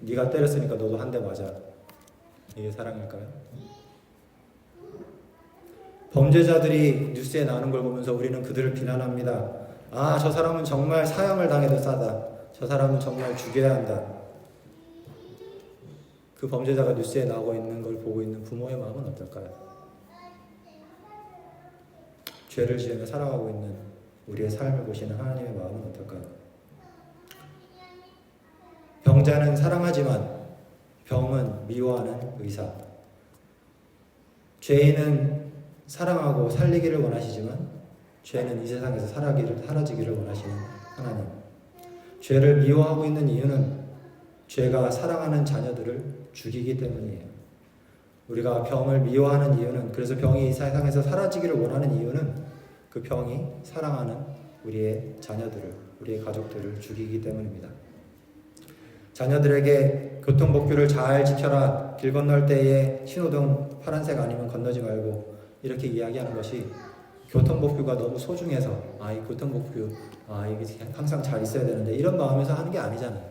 네가 때렸으니까 너도 한 대 맞아. 이게 사랑일까요? 범죄자들이 뉴스에 나오는 걸 보면서 우리는 그들을 비난합니다. 아, 저 사람은 정말 사형을 당해도 싸다. 저 사람은 정말 죽여야 한다. 그 범죄자가 뉴스에 나오고 있는 걸 보고 있는 부모의 마음은 어떨까요? 죄를 지으며 살아가고 있는 우리의 삶을 보시는 하나님의 마음은 어떨까요? 병자는 사랑하지만 병은 미워하는 의사. 죄인은 사랑하고 살리기를 원하시지만 죄는 이 세상에서 사라지기를 원하시는 하나님. 죄를 미워하고 있는 이유는 죄가 사랑하는 자녀들을 죽이기 때문이에요. 우리가 병을 미워하는 이유는, 그래서 병이 이 세상에서 사라지기를 원하는 이유는 그 병이 사랑하는 우리의 자녀들을, 우리의 가족들을 죽이기 때문입니다. 자녀들에게 교통법규를 잘 지켜라, 길 건널 때에 신호등 파란색 아니면 건너지 말고, 이렇게 이야기하는 것이 교통법규가 너무 소중해서 이 교통법규 이게 항상 잘 있어야 되는데 이런 마음에서 하는 게 아니잖아요.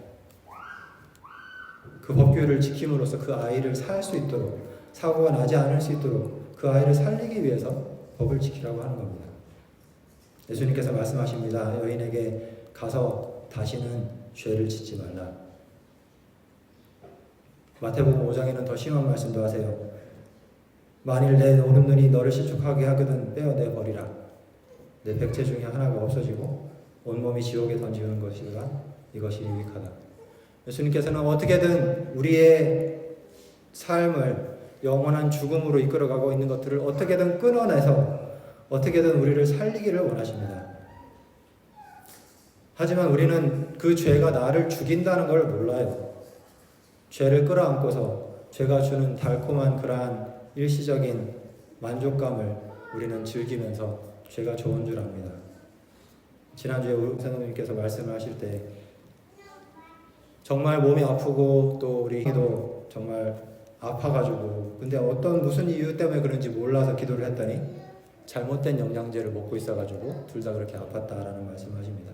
그 법규를 지킴으로써 그 아이를 살 수 있도록, 사고가 나지 않을 수 있도록 그 아이를 살리기 위해서 법을 지키라고 하는 겁니다. 예수님께서 말씀하십니다. 여인에게 가서 다시는 죄를 짓지 말라. 마태복음 5장에는 더 심한 말씀도 하세요. 만일 내 오른눈이 너를 실족하게 하거든 빼어내 버리라. 내 백체 중에 하나가 없어지고 온몸이 지옥에 던지는 것이라 이것이 유익하다. 예수님께서는 어떻게든 우리의 삶을 영원한 죽음으로 이끌어가고 있는 것들을 어떻게든 끊어내서 어떻게든 우리를 살리기를 원하십니다. 하지만 우리는 그 죄가 나를 죽인다는 걸 몰라요. 죄를 끌어안고서 죄가 주는 달콤한 그러한 일시적인 만족감을 우리는 즐기면서 죄가 좋은 줄 압니다. 지난주에 우리 선생님께서 말씀을 하실 때 정말 몸이 아프고 또 우리 기도 정말 아파가지고 근데 무슨 이유 때문에 그런지 몰라서 기도를 했더니 잘못된 영양제를 먹고 있어가지고 둘 다 그렇게 아팠다라는 말씀하십니다.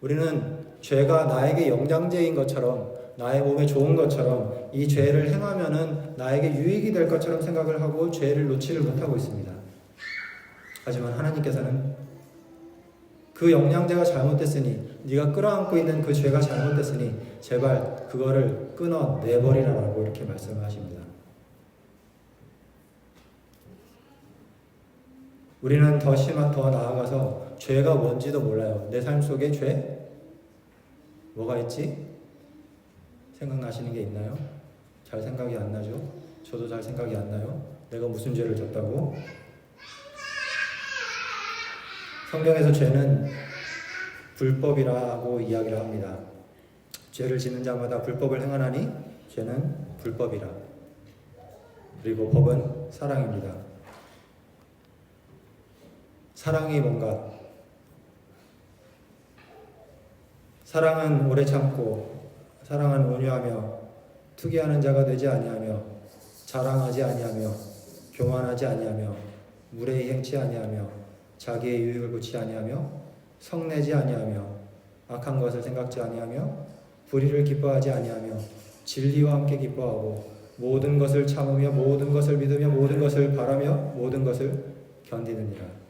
우리는 죄가 나에게 영양제인 것처럼 나의 몸에 좋은 것처럼 이 죄를 행하면은 나에게 유익이 될 것처럼 생각을 하고 죄를 놓지를 못하고 있습니다. 하지만 하나님께서는 그 영양제가 잘못됐으니 네가 끌어안고 있는 그 죄가 잘못됐으니 제발 그거를 끊어내버리라고 이렇게 말씀을 하십니다. 우리는 더 나아가서 죄가 뭔지도 몰라요. 내 삶 속에 죄? 뭐가 있지? 생각나시는 게 있나요? 잘 생각이 안 나죠? 저도 잘 생각이 안 나요. 내가 무슨 죄를 졌다고? 성경에서 죄는 불법이라고 이야기를 합니다. 죄를 짓는 자마다 불법을 행하나니 죄는 불법이라. 그리고 법은 사랑입니다. 사랑이 뭔가? 사랑은 오래 참고, 사랑은 온유하며, 투기하는 자가 되지 아니하며, 자랑하지 아니하며, 교만하지 아니하며, 무례히 행치 아니하며, 자기의 유익을 구치 아니하며, 성내지 아니하며, 악한 것을 생각지 아니하며, 불의를 기뻐하지 아니하며, 진리와 함께 기뻐하고, 모든 것을 참으며, 모든 것을 믿으며, 모든 것을 바라며, 모든 것을 견디느니라.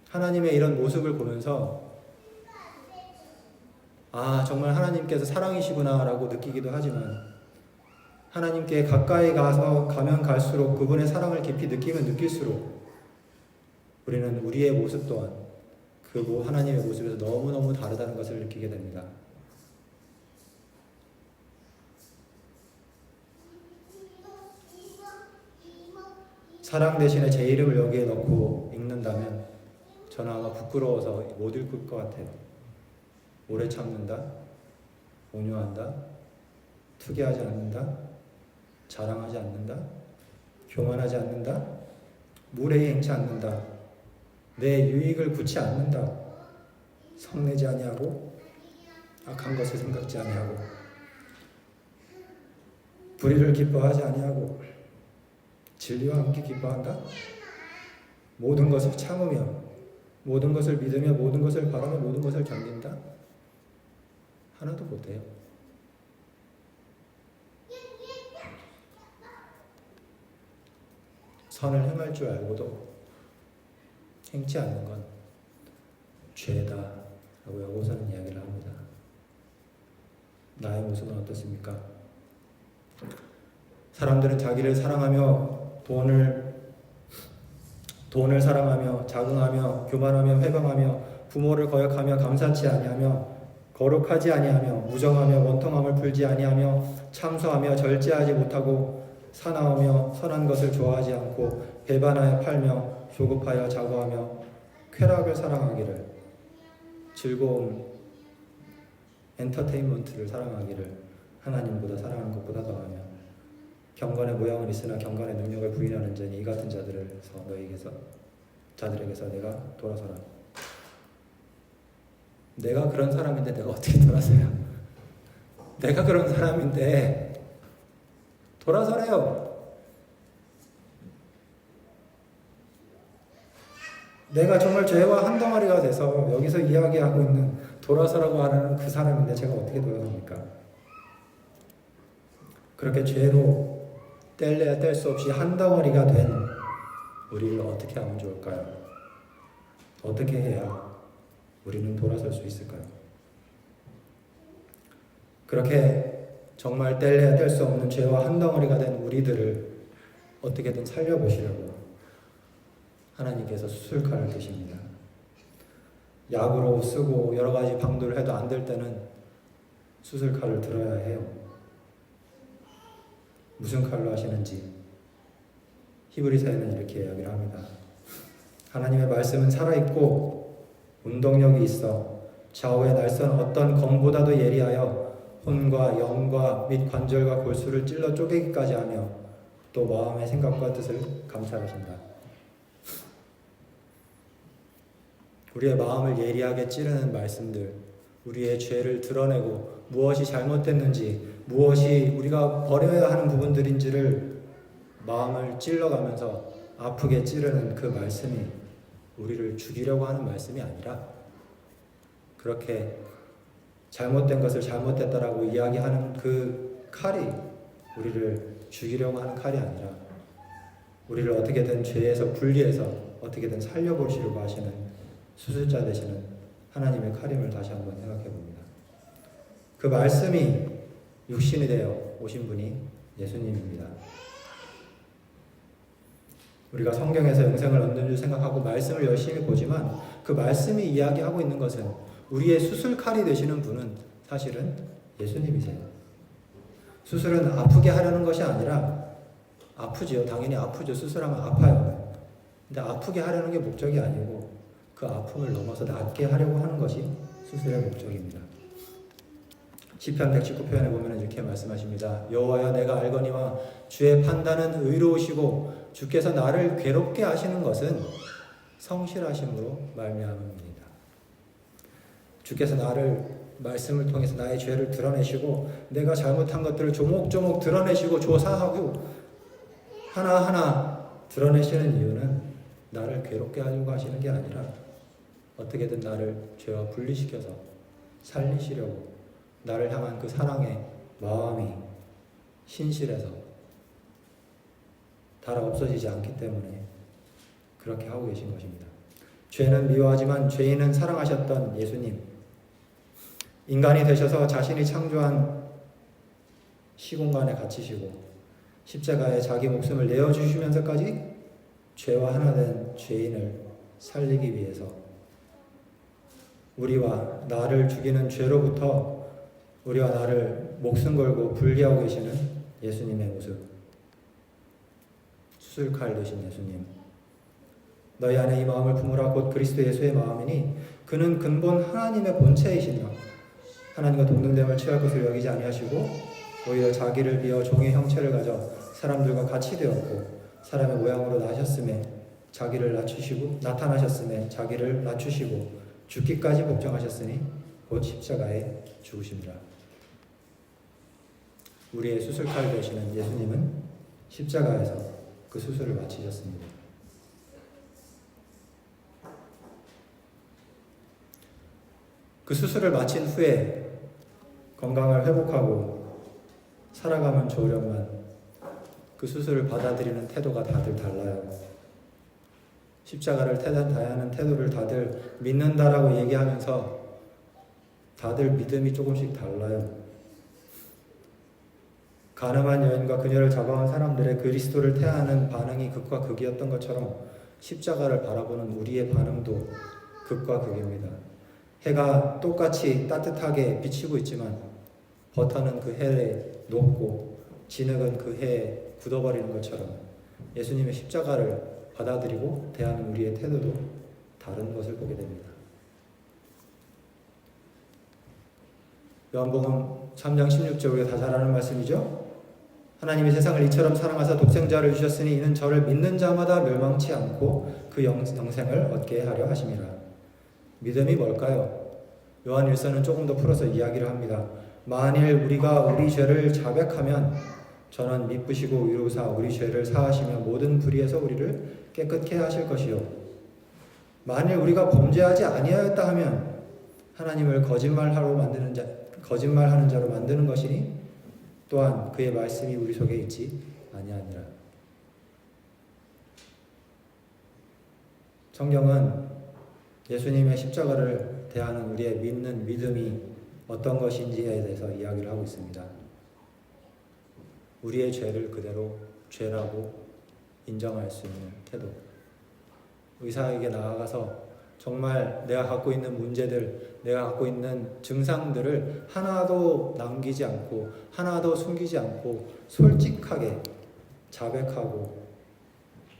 하나님의 이런 모습을 보면서 정말 하나님께서 사랑이시구나 라고 느끼기도 하지만 하나님께 가까이 가면 갈수록 그분의 사랑을 깊이 느끼면 느낄수록 우리는 우리의 모습 또한 그 하나님의 모습에서 너무너무 다르다는 것을 느끼게 됩니다. 사랑 대신에 제 이름을 여기에 넣고 읽는다면 저는 아마 부끄러워서 못 읽을 것 같아요. 오래 참는다, 온유한다, 투기하지 않는다, 자랑하지 않는다, 교만하지 않는다, 무례히 행치 않는다, 내 유익을 구치 않는다, 성내지 아니하고 악한 것을 생각지 아니하고 불의를 기뻐하지 아니하고 진리와 함께 기뻐한다, 모든 것을 참으며 모든 것을 믿으며 모든 것을 바라며 모든 것을 견딘다? 하나도 못해요. 선을 행할 줄 알고도 행치 않는 건 죄다 라고 야고보서는 이야기를 합니다. 나의 모습은 어떻습니까? 사람들은 자기를 사랑하며 돈을 사랑하며 자긍하며 교만하며 회방하며 부모를 거역하며 감사치 아니하며 거룩하지 아니하며 무정하며 원통함을 풀지 아니하며 참소하며 절제하지 못하고 사나우며 선한 것을 좋아하지 않고 배반하여 팔며 조급하여 자고하며 쾌락을 사랑하기를 즐거움 엔터테인먼트를 사랑하기를 하나님보다 사랑하는 것보다 더하며 경건의 모양은 있으나 경건의 능력을 부인하는 자니 이 같은 자들에게서 내가 돌아서라. 내가 그런 사람인데 내가 어떻게 돌아서요? 내가 그런 사람인데 돌아서래요. 내가 정말 죄와 한 덩어리가 돼서 여기서 이야기하고 있는 돌아서라고 하는 그 사람인데 제가 어떻게 돌아섭니까? 그렇게 죄로 뗄래야 뗄 수 없이 한 덩어리가 된 우리를 어떻게 하면 좋을까요? 어떻게 해야 우리는 돌아설 수 있을까요? 그렇게 정말 뗄래야 뗄 수 없는 죄와 한 덩어리가 된 우리들을 어떻게든 살려보시려고 하나님께서 수술칼을 드십니다. 약으로 쓰고 여러 가지 방도를 해도 안 될 때는 수술칼을 들어야 해요. 무슨 칼로 하시는지 히브리서에는 이렇게 이야기를 합니다. 하나님의 말씀은 살아있고 운동력이 있어 좌우의 날선 어떤 검보다도 예리하여 혼과 영과 및 관절과 골수를 찔러 쪼개기까지 하며 또 마음의 생각과 뜻을 감찰하신다. 우리의 마음을 예리하게 찌르는 말씀들, 우리의 죄를 드러내고 무엇이 잘못됐는지, 무엇이 우리가 버려야 하는 부분들인지를 마음을 찔러가면서 아프게 찌르는 그 말씀이 우리를 죽이려고 하는 말씀이 아니라 그렇게 잘못된 것을 잘못됐다라고 이야기하는 그 칼이 우리를 죽이려고 하는 칼이 아니라 우리를 어떻게든 죄에서 분리해서 어떻게든 살려보시려고 하시는 수술자 되시는 하나님의 칼임을 다시 한번 생각해 봅니다. 그 말씀이 육신이 되어 오신 분이 예수님입니다. 우리가 성경에서 영생을 얻는 줄 생각하고 말씀을 열심히 보지만 그 말씀이 이야기하고 있는 것은 우리의 수술칼이 되시는 분은 사실은 예수님이세요. 수술은 아프게 하려는 것이 아니라 아프지요. 당연히 아프죠. 수술하면 아파요. 근데 아프게 하려는 게 목적이 아니고 그 아픔을 넘어서 낫게 하려고 하는 것이 수술의 목적입니다. 시편 119편에 보면 이렇게 말씀하십니다. 여호와여 내가 알거니와 주의 판단은 의로우시고 주께서 나를 괴롭게 하시는 것은 성실하심으로 말미암음이니이다. 주께서 나를 말씀을 통해서 나의 죄를 드러내시고 내가 잘못한 것들을 조목조목 드러내시고 조사하고 하나하나 드러내시는 이유는 나를 괴롭게 하려고 하시는 게 아니라 어떻게든 나를 죄와 분리시켜서 살리시려고 나를 향한 그 사랑의 마음이 신실해서 달아 없어지지 않기 때문에 그렇게 하고 계신 것입니다. 죄는 미워하지만 죄인은 사랑하셨던 예수님, 인간이 되셔서 자신이 창조한 시공간에 갇히시고 십자가에 자기 목숨을 내어주시면서까지 죄와 하나 된 죄인을 살리기 위해서 우리와 나를 죽이는 죄로부터 우리와 나를 목숨 걸고 분리하고 계시는 예수님의 모습, 수술칼 되신 예수님, 너희 안에 이 마음을 품으라 곧 그리스도 예수의 마음이니 그는 근본 하나님의 본체이시니라. 하나님과 동등됨을 취할 것을 여기지 아니하시고 오히려 자기를 비어 종의 형체를 가져 사람들과 같이 되었고 사람의 모양으로 나타나셨음에 자기를 낮추시고 죽기까지 복종하셨으니 곧 십자가에 죽으심이라. 우리의 수술칼 되시는 예수님은 십자가에서 그 수술을 마치셨습니다. 그 수술을 마친 후에 건강을 회복하고 살아가면 좋으련만 그 수술을 받아들이는 태도가 다들 달라요. 십자가를 대하는 태도를 다들 믿는다라고 얘기하면서 다들 믿음이 조금씩 달라요. 가늠한 여인과 그녀를 잡아온 사람들의 그리스도를 태하는 반응이 극과 극이었던 것처럼 십자가를 바라보는 우리의 반응도 극과 극입니다. 해가 똑같이 따뜻하게 비치고 있지만 버터는 그 해에 녹고 진흙은 그 해에 굳어버리는 것처럼 예수님의 십자가를 받아들이고 대하는 우리의 태도도 다른 것을 보게 됩니다. 요한복음 3장 16절 우리가 다 잘 아는 말씀이죠. 하나님이 세상을 이처럼 사랑하사 독생자를 주셨으니 이는 저를 믿는 자마다 멸망치 않고 그 영생을 얻게 하려 하심이라. 믿음이 뭘까요? 요한일서는 조금 더 풀어서 이야기를 합니다. 만일 우리가 우리 죄를 자백하면 저는 미쁘시고 위로사 우리 죄를 사하시며 모든 불의에서 우리를 깨끗게 하실 것이요. 만일 우리가 범죄하지 아니하였다 하면 하나님을 거짓말하는 자로 만드는 것이니 또한 그의 말씀이 우리 속에 있지 아니하니라. 성경은 예수님의 십자가를 대하는 우리의 믿는 믿음이 어떤 것인지에 대해서 이야기를 하고 있습니다. 우리의 죄를 그대로 죄라고 인정할 수 있는 태도. 의사에게 나아가서 정말 내가 갖고 있는 문제들, 내가 갖고 있는 증상들을 하나도 남기지 않고 하나도 숨기지 않고 솔직하게 자백하고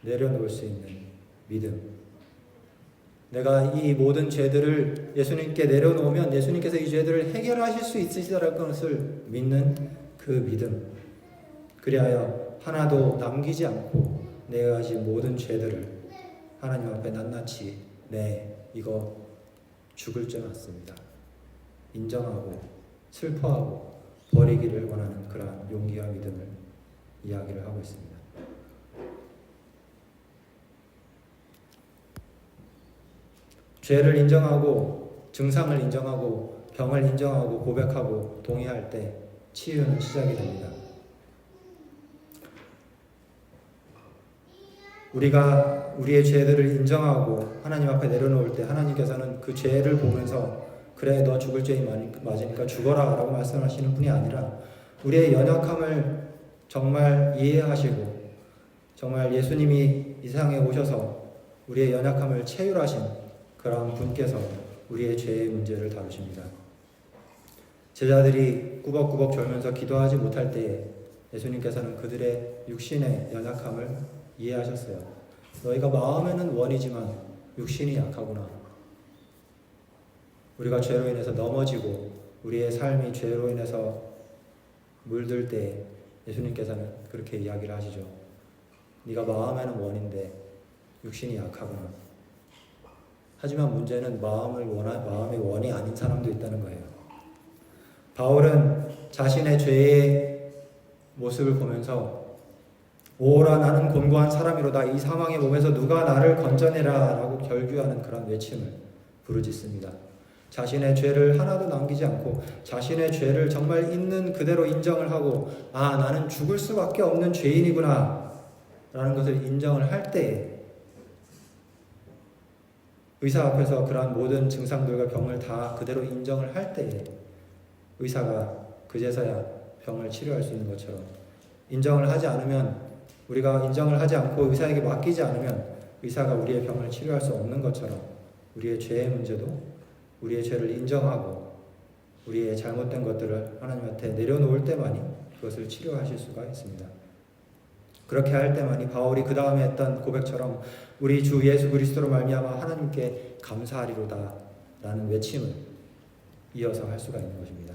내려놓을 수 있는 믿음. 내가 이 모든 죄들을 예수님께 내려놓으면 예수님께서 이 죄들을 해결하실 수 있으시다라는 것을 믿는 그 믿음. 그리하여 하나도 남기지 않고 내가 가진 모든 죄들을 하나님 앞에 낱낱이 이거 죽을 죄 맞습니다. 인정하고 슬퍼하고 버리기를 원하는 그러한 용기와 믿음을 이야기를 하고 있습니다. 죄를 인정하고 증상을 인정하고 병을 인정하고 고백하고 동의할 때 치유는 시작이 됩니다. 우리가 우리의 죄들을 인정하고 하나님 앞에 내려놓을 때 하나님께서는 그 죄를 보면서 그래 너 죽을 죄이 맞으니까 죽어라 라고 말씀하시는 분이 아니라 우리의 연약함을 정말 이해하시고 정말 예수님이 이 세상에 오셔서 우리의 연약함을 체휼하신 그런 분께서 우리의 죄의 문제를 다루십니다. 제자들이 꾸벅꾸벅 졸면서 기도하지 못할 때에 예수님께서는 그들의 육신의 연약함을 이해하셨어요. 너희가 마음에는 원이지만 육신이 약하구나. 우리가 죄로 인해서 넘어지고 우리의 삶이 죄로 인해서 물들 때 예수님께서는 그렇게 이야기를 하시죠. 네가 마음에는 원인데 육신이 약하구나. 하지만 문제는 마음의 원이 아닌 사람도 있다는 거예요. 바울은 자신의 죄의 모습을 보면서 오라 나는 곤고한 사람이로다. 이 사망의 몸에서 누가 나를 건져내라 라고 결규하는 그런 외침을 부르짖습니다. 자신의 죄를 하나도 남기지 않고 자신의 죄를 정말 있는 그대로 인정을 하고 나는 죽을 수밖에 없는 죄인이구나 라는 것을 인정을 할 때에 의사 앞에서 그러한 모든 증상들과 병을 다 그대로 인정을 할 때에 의사가 그제서야 병을 치료할 수 있는 것처럼 인정을 하지 않으면 우리가 인정을 하지 않고 의사에게 맡기지 않으면 의사가 우리의 병을 치료할 수 없는 것처럼 우리의 죄의 문제도 우리의 죄를 인정하고 우리의 잘못된 것들을 하나님한테 내려놓을 때만이 그것을 치료하실 수가 있습니다. 그렇게 할 때만이 바울이 그 다음에 했던 고백처럼 우리 주 예수 그리스도로 말미암아 하나님께 감사하리로다 라는 외침을 이어서 할 수가 있는 것입니다.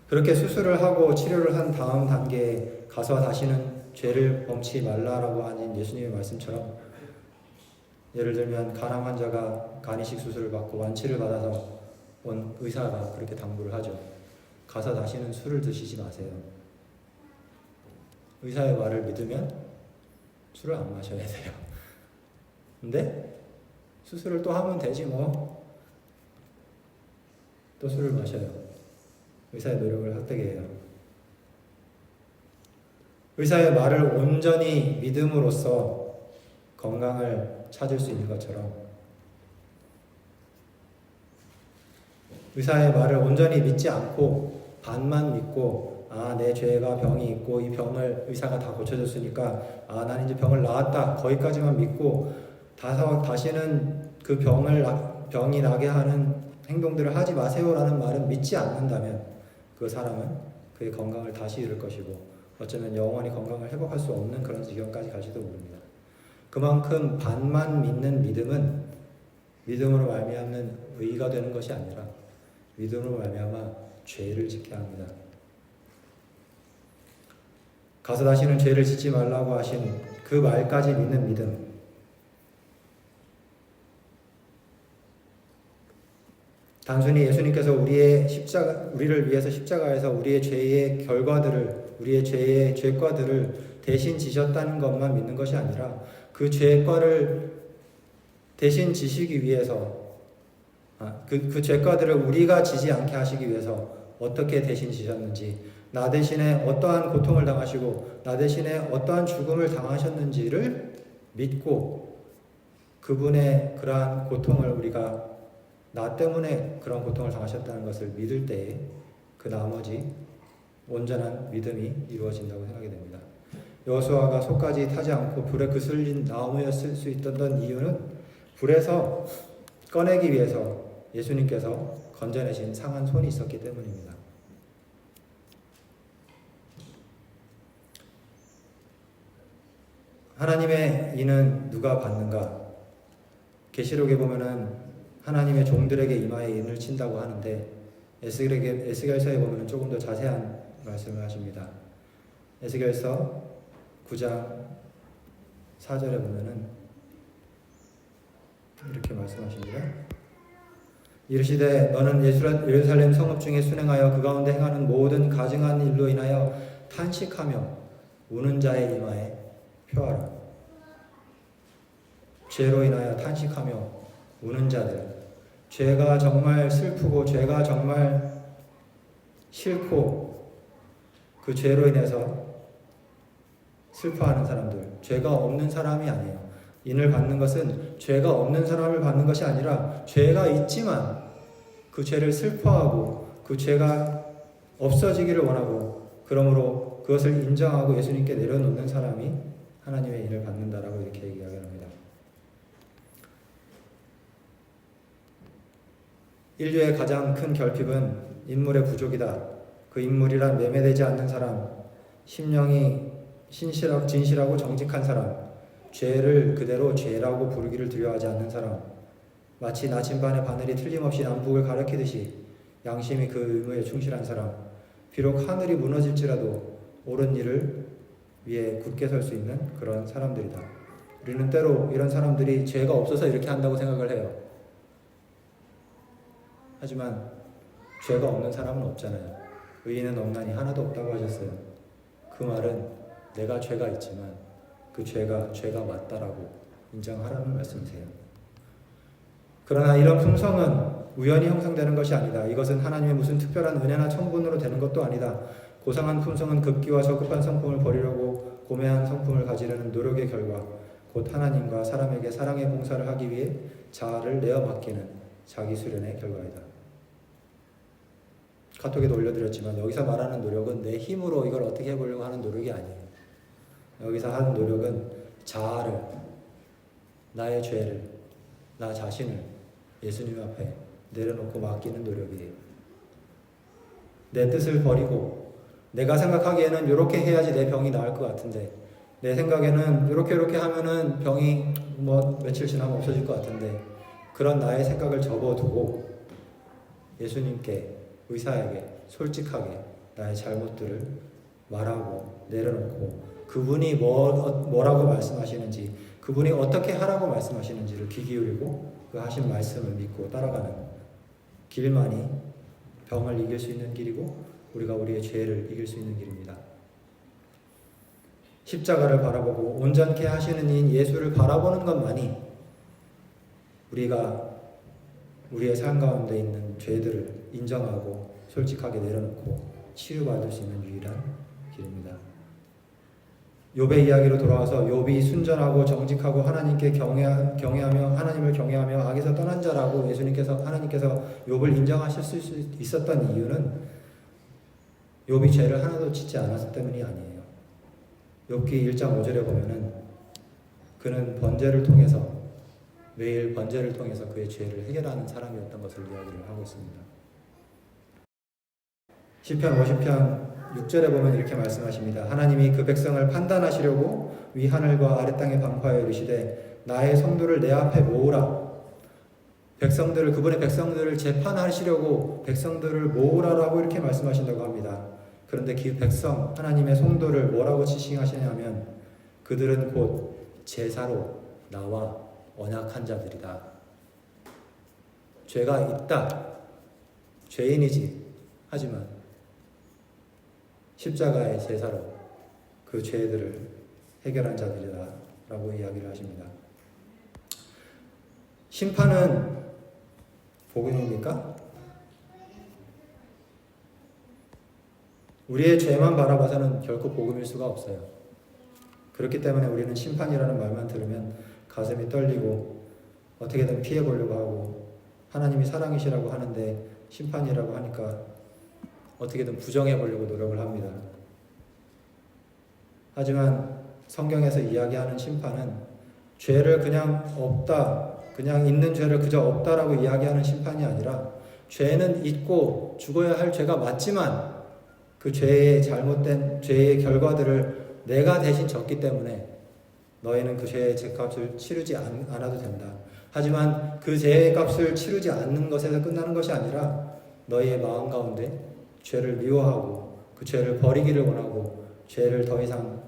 그렇게 수술을 하고 치료를 한 다음 단계에 가서 다시는 죄를 범치 말라라고 하는 예수님의 말씀처럼 예를 들면 간암 환자가 간이식 수술을 받고 완치를 받아서 온 의사가 그렇게 당부를 하죠. 가서 다시는 술을 드시지 마세요. 의사의 말을 믿으면 술을 안 마셔야 돼요. 근데 수술을 또 하면 되지 뭐. 또 술을 마셔요. 의사의 노력을 헛되게 해요. 의사의 말을 온전히 믿음으로써 건강을 찾을 수 있는 것처럼 의사의 말을 온전히 믿지 않고 반만 믿고 내 죄가 병이 있고 이 병을 의사가 다 고쳐줬으니까 난 이제 병을 나았다 거기까지만 믿고 다시는 그 병이 나게 하는 행동들을 하지 마세요라는 말은 믿지 않는다면 그 사람은 그의 건강을 다시 잃을 것이고 어쩌면 영원히 건강을 회복할 수 없는 그런 지경까지 갈지도 모릅니다. 그만큼 반만 믿는 믿음은 믿음으로 말미암는 의가 되는 것이 아니라 믿음으로 말미암아 죄를 짓게 합니다. 가서 다시는 죄를 짓지 말라고 하신 그 말까지 믿는 믿음, 단순히 예수님께서 우리를 위해서 십자가에서 우리의 죄의 결과들을, 우리의 죄의 죄과들을 대신 지셨다는 것만 믿는 것이 아니라 그 죄과를 대신 지시기 위해서 그 죄과들을 우리가 지지 않게 하시기 위해서 어떻게 대신 지셨는지, 나 대신에 어떠한 고통을 당하시고 나 대신에 어떠한 죽음을 당하셨는지를 믿고 그분의 그러한 고통을 우리가 나 때문에 그런 고통을 당하셨다는 것을 믿을 때에 그 나머지 온전한 믿음이 이루어진다고 생각이 됩니다. 여호수아가 소까지 타지 않고 불에 그슬린 나무였을 수 있던 이유는 불에서 꺼내기 위해서 예수님께서 건져내신 상한 손이 있었기 때문입니다. 하나님의 인은 누가 받는가? 계시록에 보면은 하나님의 종들에게 이마에 인을 친다고 하는데 에스겔서에 보면은 조금 더 자세한 말씀을 하십니다. 에스겔서 9장 4절에 보면은 이렇게 말씀하십니다. 이르시되 너는 예루살렘 성읍 중에 순행하여 그 가운데 행하는 모든 가증한 일로 인하여 탄식하며 우는 자의 이마에 표하라. 죄로 인하여 탄식하며 우는 자들, 죄가 정말 슬프고 죄가 정말 싫고 그 죄로 인해서 슬퍼하는 사람들, 죄가 없는 사람이 아니에요. 인을 받는 것은 죄가 없는 사람을 받는 것이 아니라 죄가 있지만 그 죄를 슬퍼하고 그 죄가 없어지기를 원하고 그러므로 그것을 인정하고 예수님께 내려놓는 사람이 하나님의 인을 받는다라고 이렇게 이야기합니다. 인류의 가장 큰 결핍은 인물의 부족이다. 그 인물이란 매매되지 않는 사람, 심령이 진실하고 정직한 사람, 죄를 그대로 죄라고 부르기를 두려워하지 않는 사람, 마치 나침반의 바늘이 틀림없이 남북을 가리키듯이 양심이 그 의무에 충실한 사람, 비록 하늘이 무너질지라도 옳은 일을 위해 굳게 설 수 있는 그런 사람들이다. 우리는 때로 이런 사람들이 죄가 없어서 이렇게 한다고 생각을 해요. 하지만 죄가 없는 사람은 없잖아요. 의인은 없나니 하나도 없다고 하셨어요. 그 말은 내가 죄가 있지만 그 죄가 맞다라고 인정하라는 말씀이세요. 그러나 이런 품성은 우연히 형성되는 것이 아니다. 이것은 하나님의 무슨 특별한 은혜나 천분으로 되는 것도 아니다. 고상한 품성은 급기와 저급한 성품을 버리려고 고매한 성품을 가지려는 노력의 결과, 곧 하나님과 사람에게 사랑의 봉사를 하기 위해 자아를 내어 맡기는 자기 수련의 결과이다. 카톡에도 올려드렸지만 여기서 말하는 노력은 내 힘으로 이걸 어떻게 해보려고 하는 노력이 아니에요. 여기서 하는 노력은 자아를, 나의 죄를, 나 자신을 예수님 앞에 내려놓고 맡기는 노력이에요. 내 뜻을 버리고 내가 생각하기에는 이렇게 해야지 내 병이 나을 것 같은데, 내 생각에는 이렇게 하면은 병이 며칠 지나면 없어질 것 같은데, 그런 나의 생각을 접어두고 예수님께, 의사에게 솔직하게 나의 잘못들을 말하고 내려놓고 그분이 뭐라고 말씀하시는지, 그분이 어떻게 하라고 말씀하시는지를 귀 기울이고 그 하신 말씀을 믿고 따라가는 길만이 병을 이길 수 있는 길이고 우리가 우리의 죄를 이길 수 있는 길입니다. 십자가를 바라보고 온전케 하시는 이인 예수를 바라보는 것만이 우리가 우리의 삶 가운데 있는 죄들을 인정하고 솔직하게 내려놓고 치유받을 수 있는 유일한 길입니다. 욥의 이야기로 돌아와서 욥이 순전하고 정직하고 하나님께 경외하며 하나님을 경외하며 악에서 떠난 자라고 하나님께서 욥을 인정하실 수 있었던 이유는 욥이 죄를 하나도 짓지 않았기 때문이 아니에요. 욥기 1장 5절에 보면은 그는 매일 번제를 통해서 그의 죄를 해결하는 사람이었던 것을 이야기를 하고 있습니다. 시편 50편 6절에 보면 이렇게 말씀하십니다. 하나님이 그 백성을 판단하시려고 위 하늘과 아래 땅에 방파하여 이르시되 나의 성도를 내 앞에 모으라. 그분의 백성들을 재판하시려고 백성들을 모으라라고 이렇게 말씀하신다고 합니다. 그런데 그 백성 하나님의 성도를 뭐라고 지칭하시냐면 그들은 곧 제사로 나와 언약한 자들이다. 죄가 있다. 죄인이지. 하지만 십자가의 제사로 그 죄들을 해결한 자들이다 라고 이야기를 하십니다. 심판은 복음입니까? 우리의 죄만 바라봐서는 결코 복음일 수가 없어요. 그렇기 때문에 우리는 심판이라는 말만 들으면 가슴이 떨리고 어떻게든 피해보려고 하고 하나님이 사랑이시라고 하는데 심판이라고 하니까 어떻게든 부정해보려고 노력을 합니다. 하지만 성경에서 이야기하는 심판은 죄를 그냥 없다, 그냥 있는 죄를 그저 없다라고 이야기하는 심판이 아니라 죄는 있고 죽어야 할 죄가 맞지만 그 잘못된 죄의 결과들을 내가 대신 졌기 때문에 너희는 그 죄의 죄값을 치르지 않아도 된다. 하지만 그 죄의 값을 치르지 않는 것에서 끝나는 것이 아니라 너희의 마음 가운데 죄를 미워하고 그 죄를 버리기를 원하고 죄를 더 이상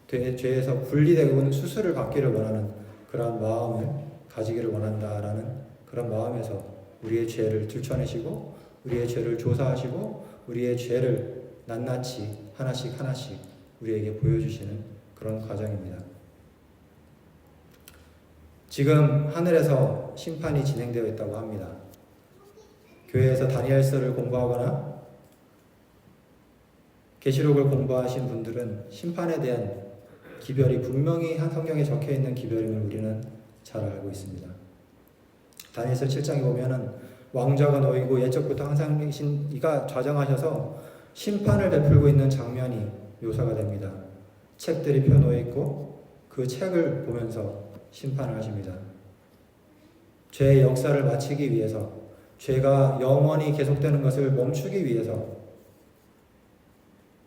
죄에서 분리되고 수술을 받기를 원하는 그런 마음을 가지기를 원한다라는 그런 마음에서 우리의 죄를 들춰내시고 우리의 죄를 조사하시고 우리의 죄를 낱낱이 하나씩 우리에게 보여주시는 그런 과정입니다. 지금 하늘에서 심판이 진행되어 있다고 합니다. 교회에서 다니엘서를 공부하거나 계시록을 공부하신 분들은 심판에 대한 기별이 분명히 한 성경에 적혀있는 기별임을 우리는 잘 알고 있습니다. 다니엘서 7장에 보면은 왕좌가 놓이고 옛적부터 항상 계신 이가 좌정하셔서 심판을 베풀고 있는 장면이 묘사가 됩니다. 책들이 펴놓여 있고 그 책을 보면서 심판을 하십니다. 죄의 역사를 마치기 위해서 죄가 영원히 계속되는 것을 멈추기 위해서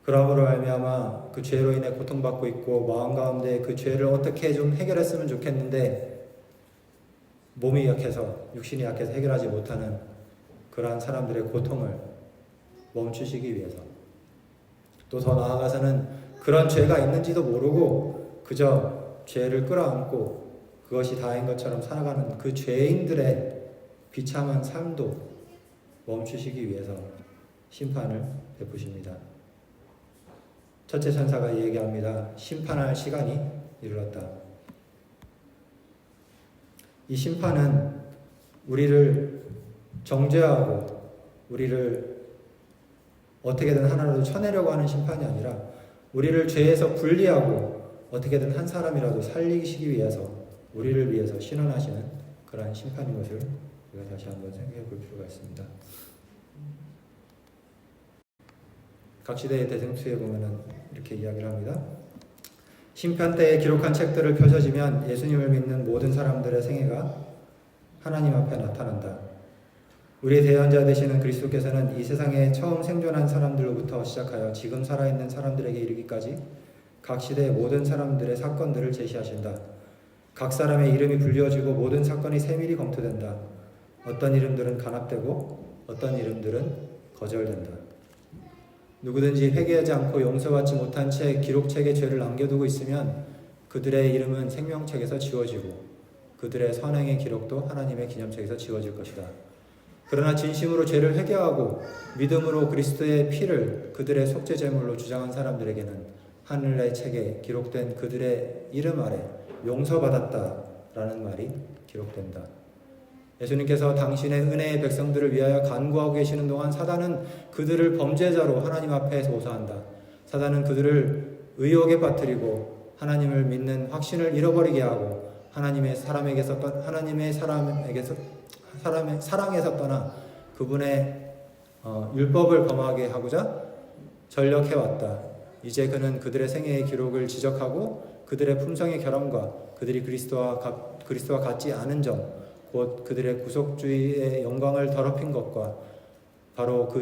그러므로 말미암아 그 죄로 인해 고통받고 있고 마음 가운데 그 죄를 어떻게 좀 해결했으면 좋겠는데 몸이 약해서 육신이 약해서 해결하지 못하는 그러한 사람들의 고통을 멈추시기 위해서 또 더 나아가서는 그런 죄가 있는지도 모르고 그저 죄를 끌어안고 그것이 다인 것처럼 살아가는 그 죄인들의 비참한 삶도 멈추시기 위해서 심판을 베푸십니다. 첫째 천사가 얘기합니다. 심판할 시간이 이르렀다. 이 심판은 우리를 정죄하고 우리를 어떻게든 하나라도 쳐내려고 하는 심판이 아니라 우리를 죄에서 분리하고 어떻게든 한 사람이라도 살리시기 위해서 우리를 위해서 신원하시는 그러한 심판인 것을 우리가 다시 한번 생각해 볼 필요가 있습니다. 각 시대의 대생수에 보면은 이렇게 이야기를 합니다. 심판 때에 기록한 책들을 펴져지면 예수님을 믿는 모든 사람들의 생애가 하나님 앞에 나타난다. 우리의 대언자 되시는 그리스도께서는 이 세상에 처음 생존한 사람들로부터 시작하여 지금 살아있는 사람들에게 이르기까지 각 시대의 모든 사람들의 사건들을 제시하신다. 각 사람의 이름이 불려지고 모든 사건이 세밀히 검토된다. 어떤 이름들은 간합되고 어떤 이름들은 거절된다. 누구든지 회개하지 않고 용서받지 못한 채 기록책에 죄를 남겨두고 있으면 그들의 이름은 생명책에서 지워지고 그들의 선행의 기록도 하나님의 기념책에서 지워질 것이다. 그러나 진심으로 죄를 회개하고 믿음으로 그리스도의 피를 그들의 속죄 제물로 주장한 사람들에게는 하늘의 책에 기록된 그들의 이름 아래 용서받았다라는 말이 기록된다. 예수님께서 당신의 은혜의 백성들을 위하여 간구하고 계시는 동안 사단은 그들을 범죄자로 하나님 앞에 고소한다. 사단은 그들을 의혹에 빠뜨리고 하나님을 믿는 확신을 잃어버리게 하고 하나님의 사랑에서 떠나 그분의 율법을 범하게 하고자 전력해왔다. 이제 그는 그들의 생애의 기록을 지적하고 그들의 품성의 결함과 그들이 그리스도와 같지 않은 점, 곧 그들의 구속주의의 영광을 더럽힌 것과 바로 그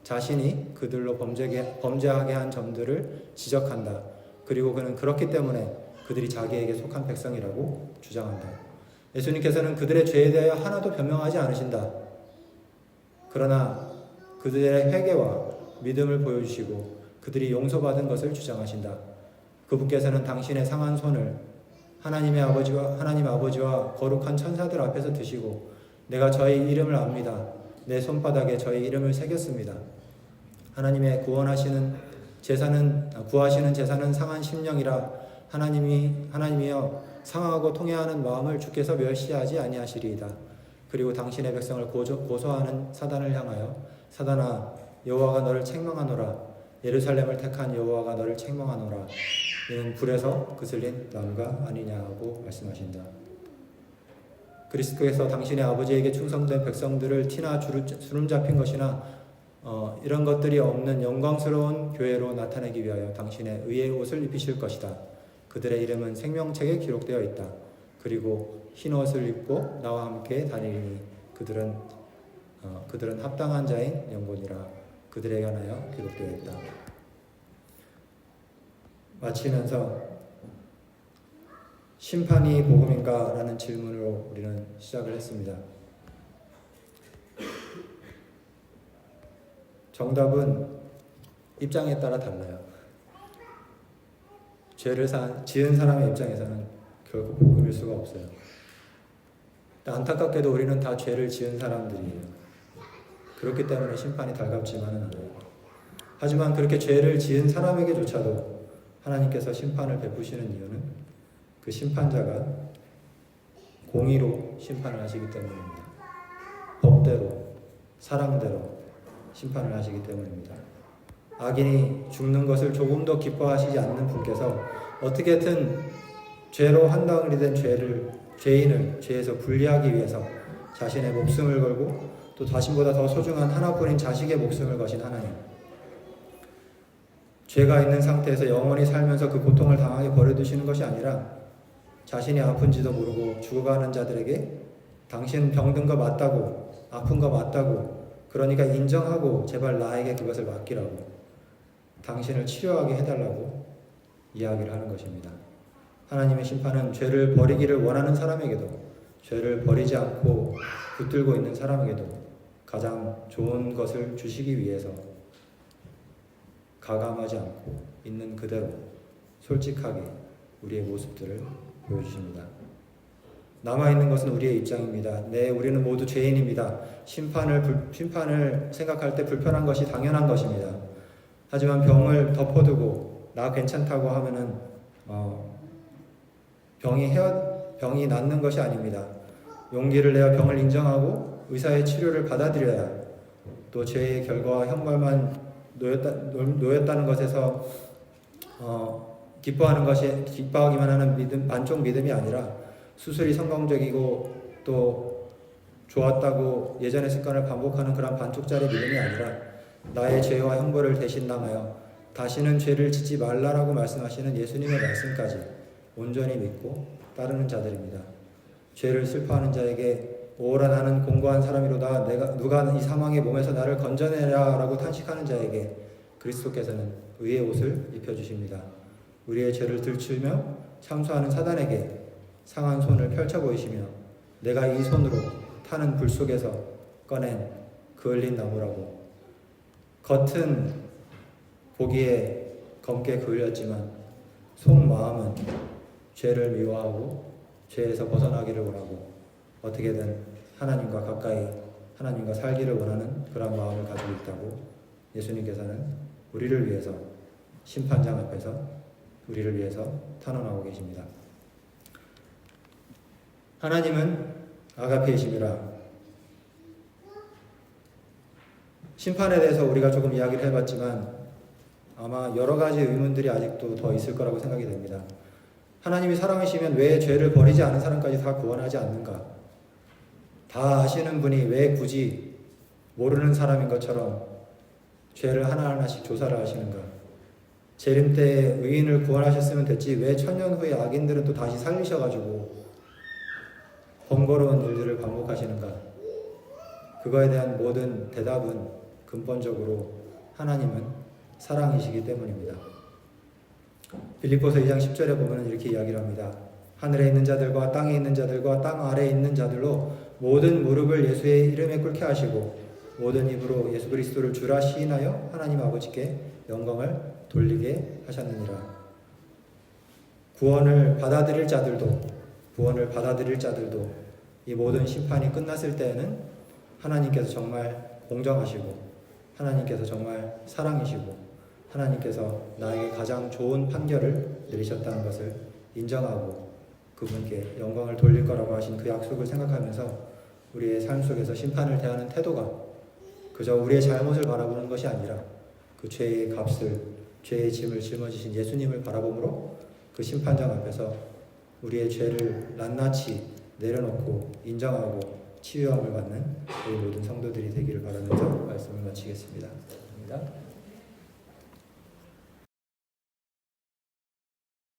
자신이 그들로 범죄하게 한 점들을 지적한다. 그리고 그는 그렇기 때문에 그들이 자기에게 속한 백성이라고 주장한다. 예수님께서는 그들의 죄에 대하여 하나도 변명하지 않으신다. 그러나 그들의 회개와 믿음을 보여주시고 그들이 용서받은 것을 주장하신다. 그분께서는 당신의 상한 손을 하나님 아버지와 거룩한 천사들 앞에서 드시고 내가 저희 이름을 압니다. 내 손바닥에 저희 이름을 새겼습니다. 하나님의 구하시는 제사는 상한 심령이라 하나님이여 상하고 통회하는 마음을 주께서 멸시하지 아니하시리이다. 그리고 당신의 백성을 고소하는 사단을 향하여 사단아 여호와가 너를 책망하노라. 예루살렘을 택한 여호와가 너를 책망하노라. 이는 불에서 그슬린 나무가 아니냐고 말씀하신다. 그리스도께서 당신의 아버지에게 충성된 백성들을 티나 주름 잡힌 것이나 이런 것들이 없는 영광스러운 교회로 나타내기 위하여 당신의 의의 옷을 입히실 것이다. 그들의 이름은 생명책에 기록되어 있다. 그리고 흰 옷을 입고 나와 함께 다니리니 그들은 합당한 자인 영혼이라 그들에게 하여 기록되어 있다. 마치면서 심판이 복음인가? 라는 질문으로 우리는 시작을 했습니다. 정답은 입장에 따라 달라요. 죄를 지은 사람의 입장에서는 결국 복음일 수가 없어요. 안타깝게도 우리는 다 죄를 지은 사람들이에요. 그렇기 때문에 심판이 달갑지만은 않아요. 하지만 그렇게 죄를 지은 사람에게조차도 하나님께서 심판을 베푸시는 이유는 그 심판자가 공의로 심판을 하시기 때문입니다. 법대로, 사랑대로 심판을 하시기 때문입니다. 악인이 죽는 것을 조금 더 기뻐하시지 않는 분께서 어떻게든 죄로 한덩어리 된 죄인을 죄에서 분리하기 위해서 자신의 목숨을 걸고 또 자신보다 더 소중한 하나뿐인 자식의 목숨을 거신 하나님. 죄가 있는 상태에서 영원히 살면서 그 고통을 당하게 버려두시는 것이 아니라 자신이 아픈지도 모르고 죽어가는 자들에게 당신 병든 거 맞다고, 아픈 거 맞다고, 그러니까 인정하고 제발 나에게 그것을 맡기라고, 당신을 치료하게 해달라고 이야기를 하는 것입니다. 하나님의 심판은 죄를 버리기를 원하는 사람에게도, 죄를 버리지 않고 붙들고 있는 사람에게도 가장 좋은 것을 주시기 위해서 가감하지 않고 있는 그대로 솔직하게 우리의 모습들을 보여주십니다. 남아있는 것은 우리의 입장입니다. 네, 우리는 모두 죄인입니다. 심판을 생각할 때 불편한 것이 당연한 것입니다. 하지만 병을 덮어두고 나 괜찮다고 하면은 병이 낫는 것이 아닙니다. 용기를 내어 병을 인정하고 의사의 치료를 받아들여야 또 죄의 결과와 형벌만 놓였다는 것에서 기뻐하기만 하는 반쪽 믿음이 아니라 수술이 성공적이고 또 좋았다고 예전의 습관을 반복하는 그런 반쪽짜리 믿음이 아니라 나의 죄와 형벌을 대신 당하여 다시는 죄를 짓지 말라라고 말씀하시는 예수님의 말씀까지 온전히 믿고 따르는 자들입니다. 죄를 슬퍼하는 자에게 오라 나는 공고한 사람이로다 누가 이 사망의 몸에서 나를 건져내라 라고 탄식하는 자에게 그리스도께서는 의의 옷을 입혀주십니다. 우리의 죄를 들추며 참소하는 사단에게 상한 손을 펼쳐 보이시며 내가 이 손으로 타는 불 속에서 꺼낸 그을린 나무라고. 겉은 보기에 검게 그을렸지만 속마음은 죄를 미워하고 죄에서 벗어나기를 원하고 어떻게든 하나님과 가까이 하나님과 살기를 원하는 그런 마음을 가지고 있다고 예수님께서는 우리를 위해서 심판장 앞에서 우리를 위해서 탄원하고 계십니다. 하나님은 아가페이심이라. 심판에 대해서 우리가 조금 이야기를 해봤지만 아마 여러 가지 의문들이 아직도 더 있을 거라고 생각이 됩니다. 하나님이 사랑하시면 왜 죄를 버리지 않은 사람까지 다 구원하지 않는가? 다 아시는 분이 왜 굳이 모르는 사람인 것처럼 죄를 하나하나씩 조사를 하시는가? 재림 때 의인을 구원하셨으면 됐지 왜 천년 후에 악인들은 또 다시 살리셔가지고 번거로운 일들을 반복하시는가? 그거에 대한 모든 대답은 근본적으로 하나님은 사랑이시기 때문입니다. 빌립보서 2장 10절에 보면 이렇게 이야기를 합니다. 하늘에 있는 자들과 땅에 있는 자들과 땅 아래에 있는 자들로 모든 무릎을 예수의 이름에 꿇게 하시고 모든 입으로 예수 그리스도를 주라 시인하여 하나님 아버지께 영광을 돌리게 하셨느니라. 구원을 받아들일 자들도 이 모든 심판이 끝났을 때에는 하나님께서 정말 공정하시고 하나님께서 정말 사랑이시고 하나님께서 나에게 가장 좋은 판결을 내리셨다는 것을 인정하고 그분께 영광을 돌릴 거라고 하신 그 약속을 생각하면서 우리의 삶 속에서 심판을 대하는 태도가 그저 우리의 잘못을 바라보는 것이 아니라 그 죄의 값을, 죄의 짐을 짊어지신 예수님을 바라보므로 그 심판장 앞에서 우리의 죄를 낱낱이 내려놓고 인정하고 치유함을 받는 우리 모든 성도들이 되기를 바라면서 말씀을 마치겠습니다. 감사합니다.